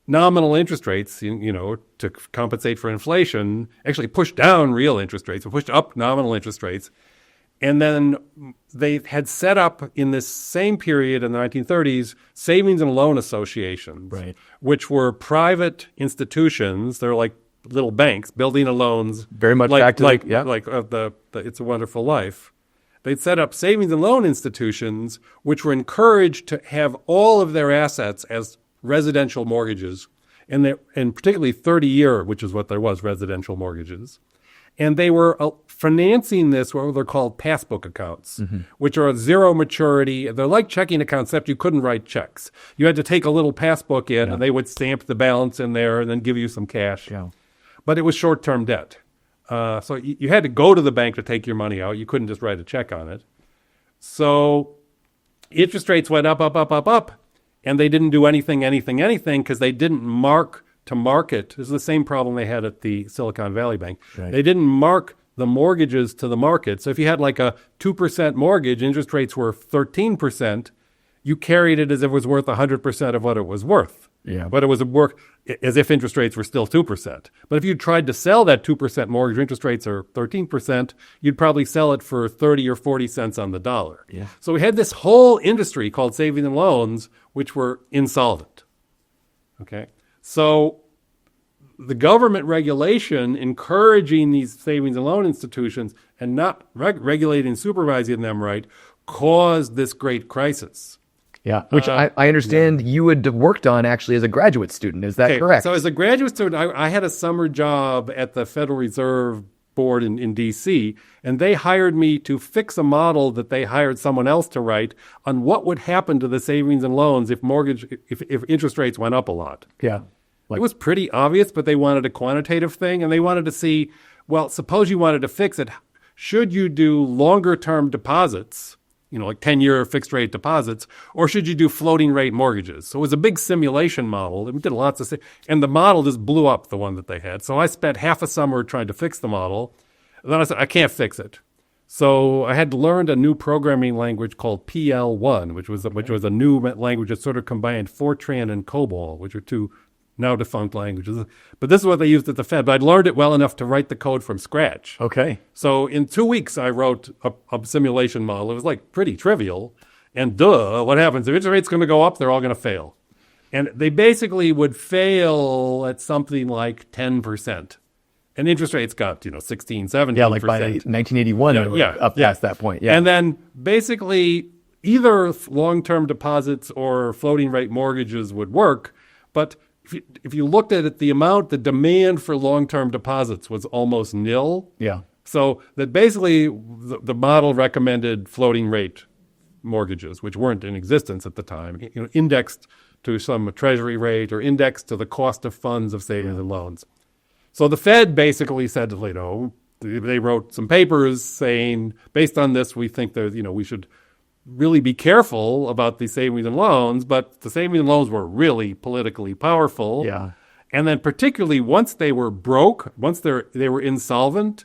nominal interest rates, to compensate for inflation, actually pushed down real interest rates, or pushed up nominal interest rates. And then they had set up in this same period in the 1930s savings and loan associations,
Right.
which were private institutions. They're like little banks, building a loans.
Very much
like
back to
the It's a Wonderful Life. They'd set up savings and loan institutions, which were encouraged to have all of their assets as residential mortgages, and particularly 30-year, which is what there was, residential mortgages. And they were financing this, what they're called passbook accounts, which are a zero maturity. They're like checking accounts, except you couldn't write checks. You had to take a little passbook in, and they would stamp the balance in there and then give you some cash.
Yeah.
But it was short-term debt. So you had to go to the bank to take your money out. You couldn't just write a check on it. So interest rates went up, and they didn't do anything, because they didn't mark to market. This is the same problem they had at the Silicon Valley Bank.
Right.
They didn't mark the mortgages to the market. So if you had like a 2% mortgage, interest rates were 13%, you carried it as if it was worth 100% of what it was worth.
Yeah.
But it was as if interest rates were still 2%. But if you tried to sell that 2% mortgage, interest rates are 13%, you'd probably sell it for 30 or 40 cents on the dollar.
Yeah.
So we had this whole industry called savings and loans, which were insolvent. Okay. So the government regulation encouraging these savings and loan institutions and not regulating and supervising them right caused this great crisis.
Yeah, which I understand you had worked on actually as a graduate student. Is that correct?
So as a graduate student, I had a summer job at the Federal Reserve Board in D.C., and they hired me to fix a model that they hired someone else to write on what would happen to the savings and loans if interest rates went up a lot.
Yeah.
It was pretty obvious, but they wanted a quantitative thing, and they wanted to see, well, suppose you wanted to fix it. Should you do longer-term deposits, like 10-year fixed-rate deposits, or should you do floating-rate mortgages? So it was a big simulation model. We did lots of and the model just blew up, the one that they had. So I spent half a summer trying to fix the model. And then I said, I can't fix it. So I had learned a new programming language called PL1, which was a new language that sort of combined Fortran and COBOL, which are two now defunct languages. But this is what they used at the Fed. But I'd learned it well enough to write the code from scratch.
Okay.
So in 2 weeks, I wrote a simulation model. It was like pretty trivial. And what happens? If interest rate's going to go up, they're all going to fail. And they basically would fail at something like 10%. And interest rates got, 16, 17%.
Yeah, like by 1981, up past that point. Yeah.
And then basically either long-term deposits or floating rate mortgages would work. But if you looked at it, the demand for long-term deposits was almost nil.
Yeah.
So that basically the model recommended floating rate mortgages, which weren't in existence at the time, indexed to some treasury rate or indexed to the cost of funds of savings and loans. So the Fed basically said, they wrote some papers saying, based on this, we think that, we should really be careful about the savings and loans, but the savings and loans were really politically powerful.
Yeah.
And then particularly once they were broke, once they were insolvent,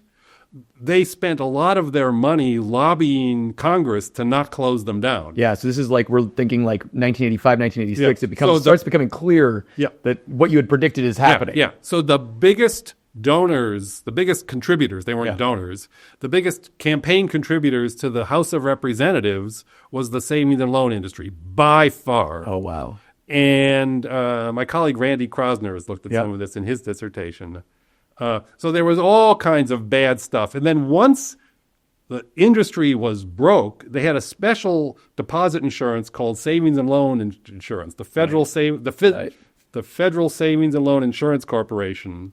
they spent a lot of their money lobbying Congress to not close them down.
Yeah, so this is like, we're thinking like 1985, 1986.
Yeah.
It starts becoming clear
Yeah.
that what you had predicted is happening.
Yeah. So the biggest donors, the biggest contributors, they weren't donors, the biggest campaign contributors to the House of Representatives was the savings and loan industry, by far.
Oh, wow.
And my colleague Randy Krosner has looked at some of this in his dissertation. So there was all kinds of bad stuff. And then once the industry was broke, they had a special deposit insurance called savings and loan insurance. The Federal the Federal Savings and Loan Insurance Corporation,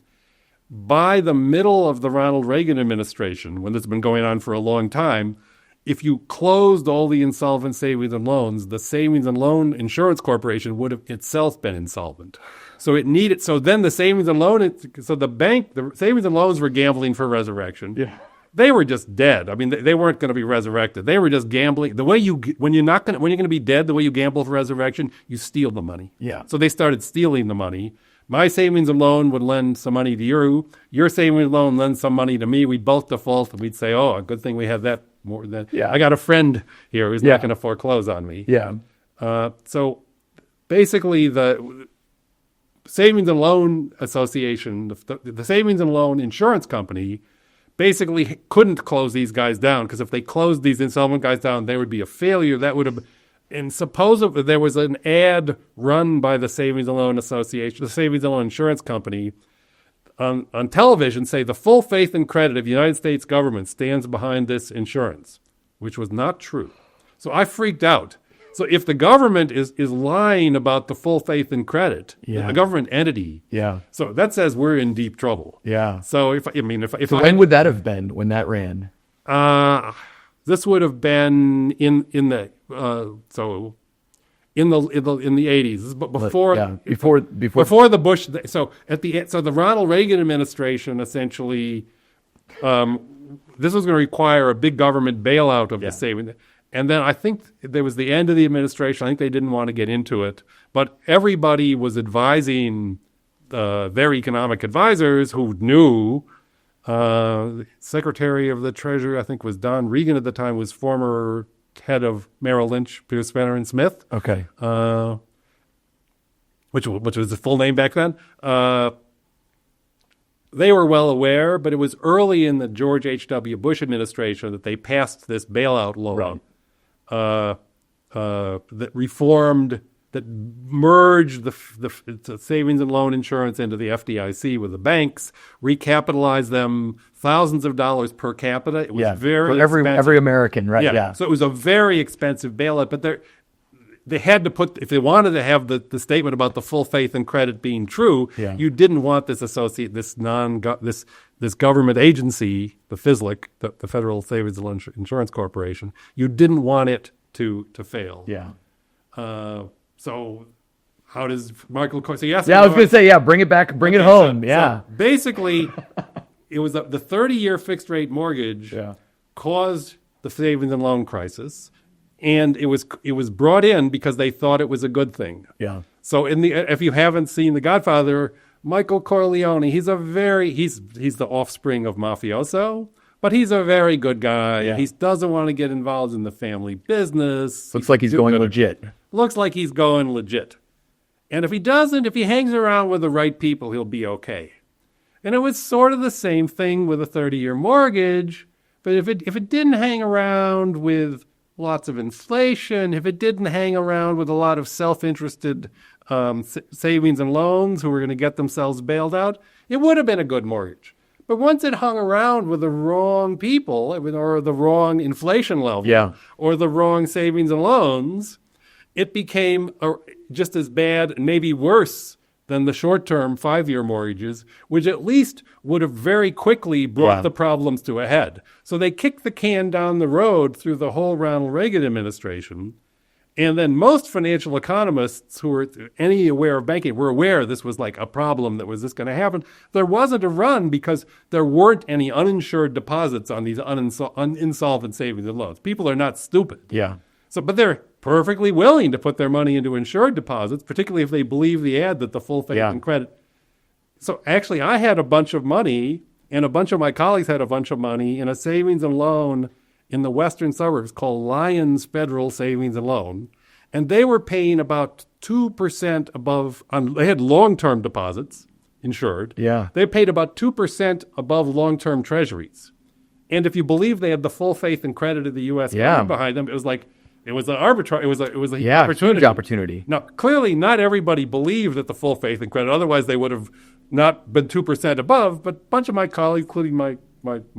by the middle of the Ronald Reagan administration, when this has been going on for a long time, if you closed all the insolvent savings and loans, the Savings and Loan Insurance Corporation would have itself been insolvent. So then the savings and loan, so the savings and loans were gambling for resurrection.
Yeah.
They were just dead. I mean, they weren't going to be resurrected. They were just gambling. The way when you're going to be dead, the way you gamble for resurrection, you steal the money.
Yeah.
So they started stealing the money. My savings and loan would lend some money to you. Your savings and loan lends some money to me. We'd both default, and we'd say, "Oh, a good thing we had that more than."
Yeah.
I got a friend here who's not going to foreclose on me.
Yeah.
So basically, Savings and Loan Association, the Savings and Loan Insurance Company, basically couldn't close these guys down, because if they closed these insolvent guys down, they would be a failure. That would have, and supposedly there was an ad run by the Savings and Loan Association, the Savings and Loan Insurance Company, on television, say the full faith and credit of the United States government stands behind this insurance, which was not true. So I freaked out. So if the government is lying about the full faith and credit, a government entity, so that says we're in deep trouble.
Yeah.
So if
when would that have been when that ran?
This would have been in the 80s. This is before the Bush. So the Ronald Reagan administration essentially, this was going to require a big government bailout of the savings. And then I think there was the end of the administration. I think they didn't want to get into it. But everybody was advising their economic advisors who knew. Secretary of the Treasury, I think, was Don Regan at the time, was former head of Merrill Lynch, Pierce, Spencer and Smith.
Okay.
Which was the full name back then. They were well aware, but it was early in the George H.W. Bush administration that they passed this bailout loan. That reformed, that merged the savings and loan insurance into the FDIC with the banks, recapitalized them thousands of dollars per capita. It was very
for every American, right?
Yeah. So it was a very expensive bailout, but they had to put, if they wanted to have the statement about the full faith and credit being true, you didn't want this this government agency, the FSLIC, the Federal Savings and Loan Insurance Corporation, you didn't want it to fail.
Yeah.
So how does Michael Corleone? So yes,
I was going to say, bring it back, bring it home.
So basically, it was the 30-year fixed rate mortgage caused the savings and loan crisis. And it was brought in because they thought it was a good thing. Yeah. So if you haven't seen The Godfather, Michael Corleone, he's the offspring of mafioso, but he's a very good guy. Yeah. He doesn't want to get involved in the family business.
Looks like he's going legit.
Looks like he's going legit. And if he hangs around with the right people, he'll be okay. And it was sort of the same thing with a 30-year mortgage, but if it didn't hang around with lots of inflation, if it didn't hang around with a lot of self-interested savings and loans who were going to get themselves bailed out, it would have been a good mortgage. But once it hung around with the wrong people or the wrong inflation level or the wrong savings and loans, it became just as bad and maybe worse than the short-term 5-year mortgages, which at least would have very quickly brought the problems to a head. So they kicked the can down the road through the whole Ronald Reagan administration. And then most financial economists who were aware of banking were aware this was like a problem that was this going to happen. There wasn't a run because there weren't any uninsured deposits on these insolvent savings and loans. People are not stupid.
Yeah.
But they're perfectly willing to put their money into insured deposits, particularly if they believe the ad that the full faith and credit. So actually, I had a bunch of money, and a bunch of my colleagues had a bunch of money in a savings and loan in the western suburbs called Lyons Federal Savings and Loan, and they were paying about 2% above. They had long-term deposits insured.
Yeah,
they paid about 2% above long-term treasuries, and if you believe they had the full faith and credit of the U.S. government behind them, it was like. It was an arbitrage. It was a opportunity.
Huge opportunity.
Now, clearly, not everybody believed that the full faith and credit. Otherwise, they would have not been 2% above. But a bunch of my colleagues, including my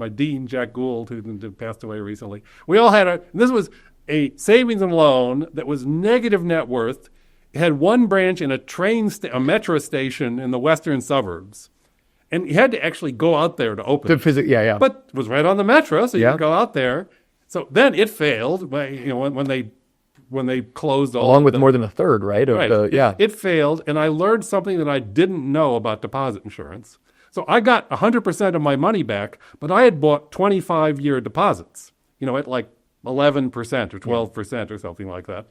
dean, Jack Gould, who passed away recently, we all had this was a savings and loan that was negative net worth. It had one branch in a metro station in the western suburbs. And you had to actually go out there to open it. But it was right on the metro, so you could go out there. So then it failed when they closed all
along with more than a third, right?
It failed, and I learned something that I didn't know about deposit insurance. So I got 100% of my money back, but I had bought 25-year deposits, at like 11% or 12% or something like that.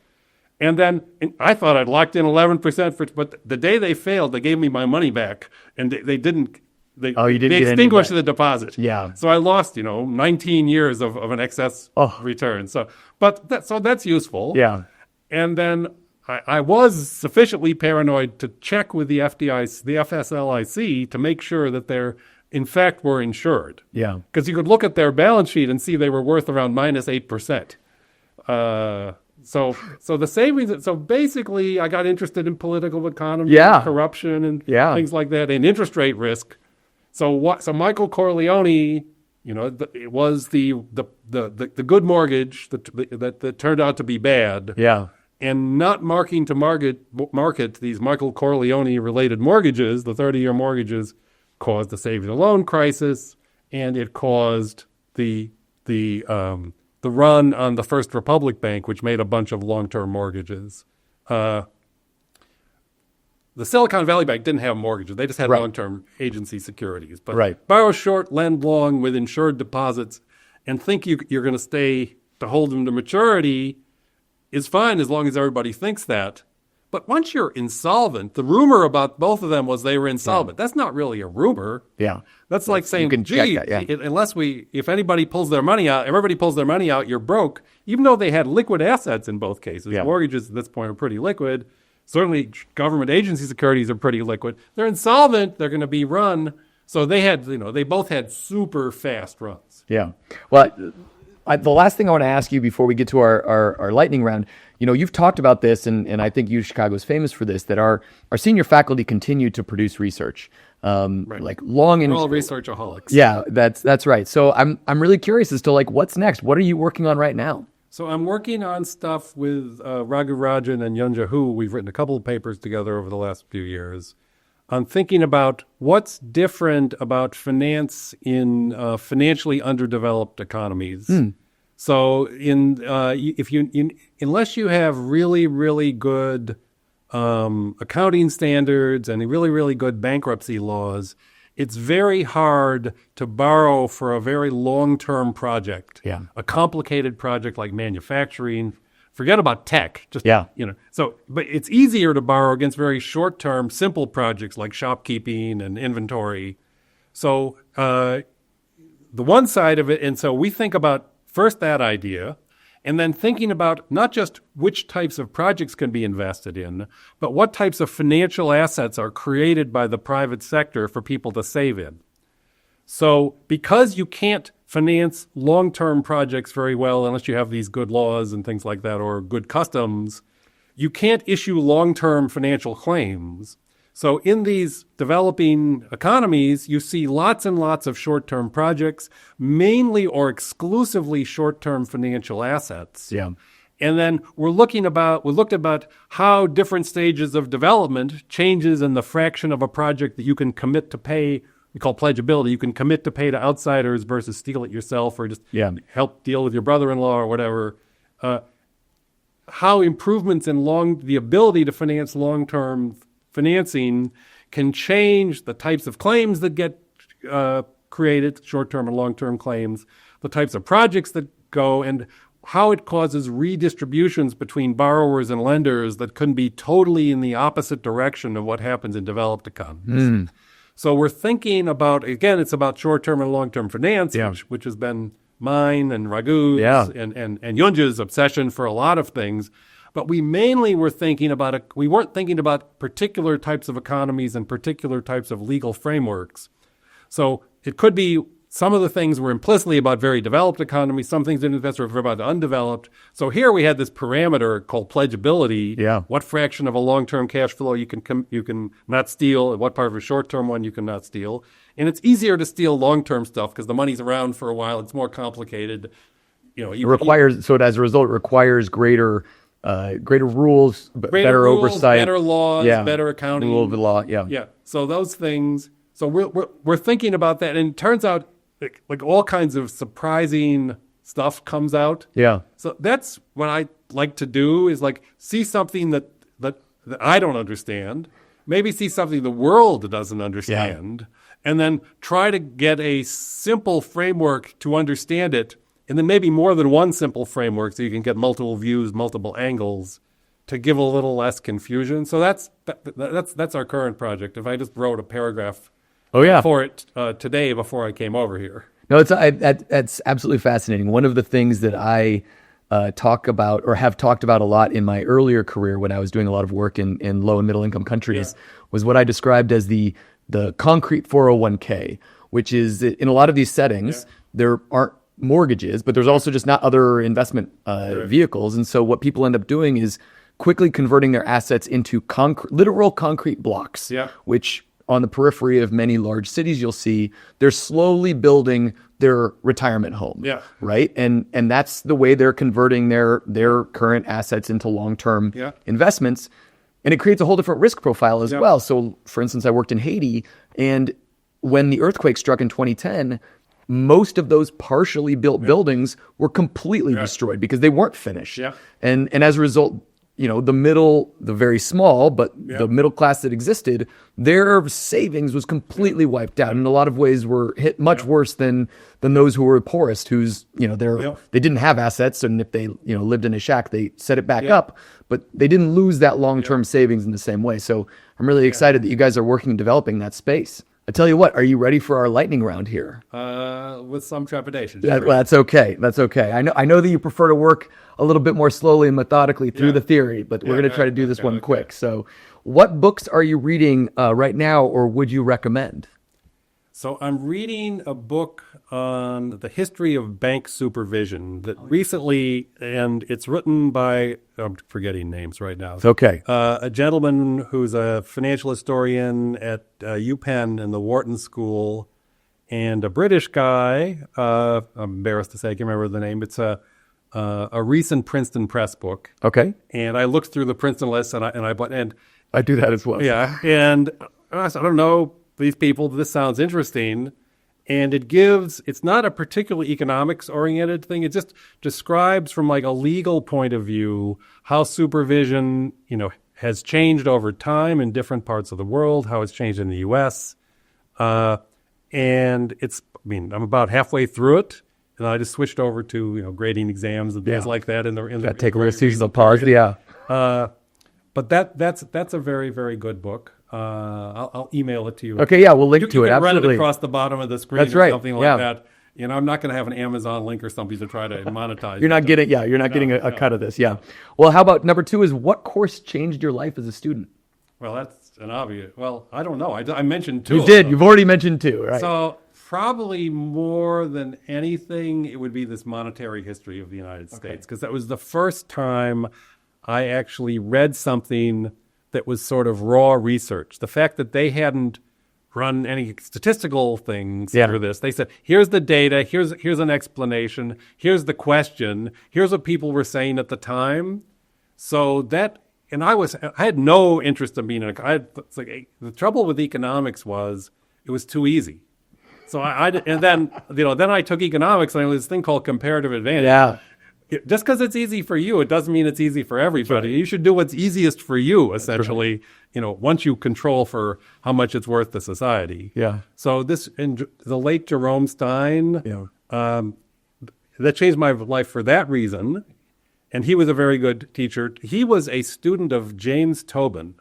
And then I thought I'd locked in 11%, but the day they failed, they gave me my money back, and they didn't. They extinguished the deposit.
Yeah.
So I lost, 19 years of an excess return. So that's useful.
Yeah.
And then I was sufficiently paranoid to check with the FSLIC to make sure that they're in fact were insured.
Yeah.
Because you could look at their balance sheet and see they were worth around minus 8%. So the savings. So basically, I got interested in political economy, corruption, and things like that, and interest rate risk. So Michael Corleone, it was the good mortgage that turned out to be bad.
Yeah.
And not marking to market these Michael Corleone related mortgages, the 30-year mortgages, caused the savings and loan crisis, and it caused the run on the First Republic Bank, which made a bunch of long-term mortgages. The Silicon Valley Bank didn't have mortgages. They just had long-term agency securities. But borrow short, lend long with insured deposits, and think you're going to stay to hold them to maturity is fine as long as everybody thinks that. But once you're insolvent, the rumor about both of them was they were insolvent. That's not really a rumor.
Yeah.
That's like saying,
gee, that,
if anybody pulls their money out, everybody pulls their money out, you're broke. Even though they had liquid assets in both cases. Mortgages at this point are pretty liquid. Certainly government agency securities are pretty liquid. They're insolvent. They're going to be run. So they both had super fast runs.
Yeah. Well, the last thing I want to ask you before we get to our lightning round, you've talked about this, and I think Chicago is famous for this, that our senior faculty continue to produce research, like long and
we're all researchaholics.
Yeah, that's right. So I'm really curious as to what's next. What are you working on right now?
So I'm working on stuff with Raghu Rajan and Yunja Hu. We've written a couple of papers together over the last few years on thinking about what's different about finance in financially underdeveloped economies. So unless you have really, really good accounting standards and really, really good bankruptcy laws, it's very hard to borrow for a very long-term project.
Yeah.
A complicated project like manufacturing. Forget about tech. But it's easier to borrow against very short-term, simple projects like shopkeeping and inventory. So the one side of it, and so we think about first that idea, and then thinking about not just which types of projects can be invested in, but what types of financial assets are created by the private sector for people to save in. So because you can't finance long-term projects very well unless you have these good laws and things like that or good customs, you can't issue long-term financial claims. So in these developing economies, you see lots and lots of short-term projects, mainly or exclusively short-term financial assets.
Yeah.
And then we looked about how different stages of development changes in the fraction of a project that you can commit to pay. We call pledgeability. You can commit to pay to outsiders versus steal it yourself or just help deal with your brother-in-law or whatever. How improvements in the ability to finance long-term financing can change the types of claims that get created, short-term and long-term claims, the types of projects that go, and how it causes redistributions between borrowers and lenders that can be totally in the opposite direction of what happens in developed economies. So we're thinking about, again, it's about short-term and long-term finance, which has been mine and Raghu's and Yunja's obsession for a lot of things. But we mainly were thinking about we weren't thinking about particular types of economies and particular types of legal frameworks. So it could be some of the things were implicitly about very developed economies. Some things in investors were about undeveloped. So here we had this parameter called pledgeability.
Yeah.
What fraction of a long-term cash flow you can not steal, and what part of a short-term one you cannot steal. And it's easier to steal long-term stuff because the money's around for a while. It's more complicated.
As a result, it requires greater rules, better oversight,
better laws, better accounting,
rule of the law.
So those things. So we're thinking about that, and it turns out like all kinds of surprising stuff comes out.
Yeah.
So that's what I like to do is see something that I don't understand, maybe see something the world doesn't understand, and then try to get a simple framework to understand it. And then maybe more than one simple framework so you can get multiple views, multiple angles to give a little less confusion. So that's our current project. If I just wrote a paragraph for it today before I came over here.
No, that's absolutely fascinating. One of the things that I talk about or have talked about a lot in my earlier career when I was doing a lot of work in low and middle income countries was what I described as the concrete 401k, which is in a lot of these settings, there aren't mortgages, but there's also just not other investment vehicles. And so what people end up doing is quickly converting their assets into literal concrete blocks, which on the periphery of many large cities, you'll see they're slowly building their retirement home, right? And that's the way they're converting their current assets into long-term investments. And it creates a whole different risk profile as well. So for instance, I worked in Haiti, and when the earthquake struck in 2010, most of those partially built buildings were completely destroyed because they weren't finished. And as a result, the very small, but the middle class that existed, their savings was completely wiped out. And in a lot of ways were hit much worse than those who were poorest, whose, they didn't have assets. And if they, lived in a shack, they set it back up, but they didn't lose that long-term savings in the same way. So I'm really excited that you guys are working, developing that space. I tell you what, are you ready for our lightning round here?
With some trepidation.
That's okay. That's okay. I know that you prefer to work a little bit more slowly and methodically through the theory, but we're going to try to do this one quick. So what books are you reading right now, or would you recommend?
So I'm reading a book on the history of bank supervision that recently, and it's written by, I'm forgetting names right now.
It's okay.
A gentleman who's a financial historian at UPenn in the Wharton School, and a British guy, I'm embarrassed to say, I can't remember the name. It's a recent Princeton Press book.
Okay.
And I looked through the Princeton list, and
I do that as well.
Yeah, and I said, I don't know these people, this sounds interesting. And it's not a particularly economics-oriented thing. It just describes from like a legal point of view how supervision, has changed over time in different parts of the world, how it's changed in the U.S. And I'm about halfway through it. And I just switched over to, grading exams and things like that.
That take a little seasonal pause,
But that's a very, very good book. I'll email it to you.
Okay, we'll link to it.
You can run
absolutely.
it across the bottom of the screen.
That's right.
Something like that. I'm not going to have an Amazon link or something to try to monetize.
You're not getting a cut of this. Well, how about number 2 is what course changed your life as a student?
Well, that's an obvious. Well, I don't know. I mentioned 2.
You did. You've already mentioned 2, right?
So probably more than anything, it would be this monetary history of the United States, because that was the first time I actually read something that was sort of raw research. The fact that they hadn't run any statistical things through this. They said, here's the data, here's an explanation, here's the question, here's what people were saying at the time. So that, and I had no interest in being the trouble with economics was it was too easy. So then I took economics, and I had this thing called comparative advantage. Just because it's easy for you, it doesn't mean it's easy for everybody. Right. You should do what's easiest for you, essentially, once you control for how much it's worth to society. So the late Jerome Stein, that changed my life for that reason. And he was a very good teacher. He was a student of James Tobin,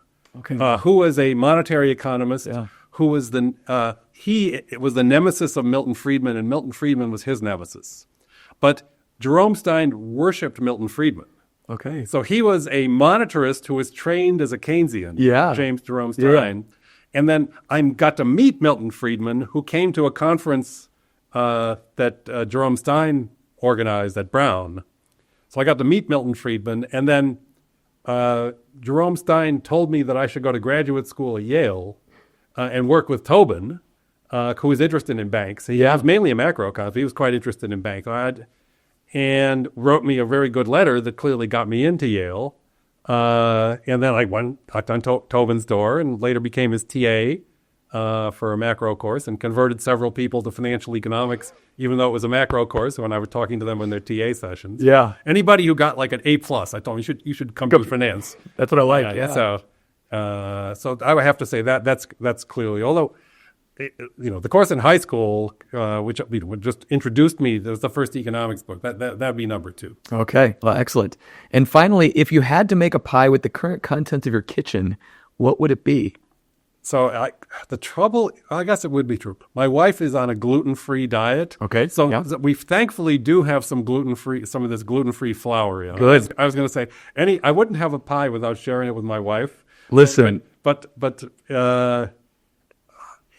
who was a monetary economist, who was it was the nemesis of Milton Friedman, and Milton Friedman was his nemesis. But Jerome Stein worshipped Milton Friedman.
Okay.
So he was a monetarist who was trained as a Keynesian, James Jerome Stein. And then I got to meet Milton Friedman, who came to a conference that Jerome Stein organized at Brown. So I got to meet Milton Friedman, and then Jerome Stein told me that I should go to graduate school at Yale and work with Tobin, who was interested in banks. He was mainly a macroeconomist. He was quite interested in banks. And wrote me a very good letter that clearly got me into Yale. And then I knocked on Tobin's door and later became his TA for a macro course and converted several people to financial economics, even though it was a macro course when I was talking to them in their TA sessions. Anybody who got like an A+, I told them you should come to finance.
That's what I like.
So I would have to say that's clearly, although the course in high school, which just introduced me, that was the first economics book. That'd be number 2.
Okay, well, excellent. And finally, if you had to make a pie with the current contents of your kitchen, what would it be?
So the trouble, I guess it would be true. My wife is on a gluten-free diet.
Okay,
So
yeah.
we thankfully do have some some of this gluten-free flour.
Good.
I was going to say, I wouldn't have a pie without sharing it with my wife.
Listen.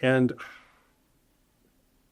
And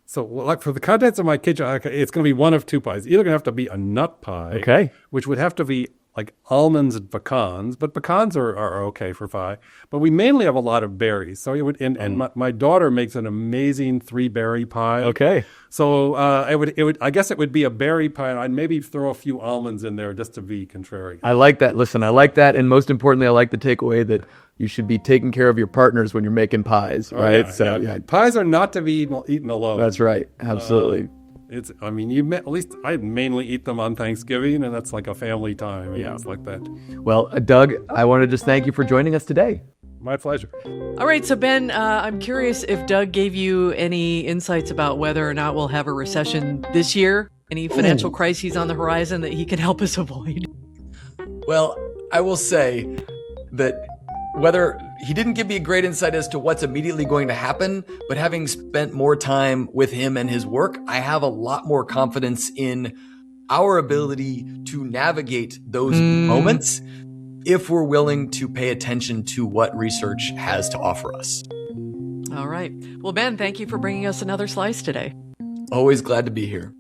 so like for the contents of my kitchen, it's going to be one of two pies. Either going to have to be a nut pie.
Okay.
Which would have to be like almonds and pecans, but pecans are okay for pie. But we mainly have a lot of berries. So it would, and my daughter makes an amazing 3-berry pie.
Okay.
So I guess it would be a berry pie, and I'd maybe throw a few almonds in there just to be contrary.
I like that. Listen, I like that. And most importantly, I like the takeaway that you should be taking care of your partners when you're making pies, right?
Yeah. Pies are not to be eaten alone.
That's right. Absolutely.
At least I mainly eat them on Thanksgiving, and that's like a family time. Yeah, it's like that.
Well, Doug, I want to just thank you for joining us today.
My pleasure.
All right, so Ben, I'm curious if Doug gave you any insights about whether or not we'll have a recession this year, any financial crises on the horizon that he can help us avoid.
Well, I will say that whether he didn't give me a great insight as to what's immediately going to happen, but having spent more time with him and his work, I have a lot more confidence in our ability to navigate those moments if we're willing to pay attention to what research has to offer us.
All right. Well, Ben, thank you for bringing us another slice today.
Always glad to be here.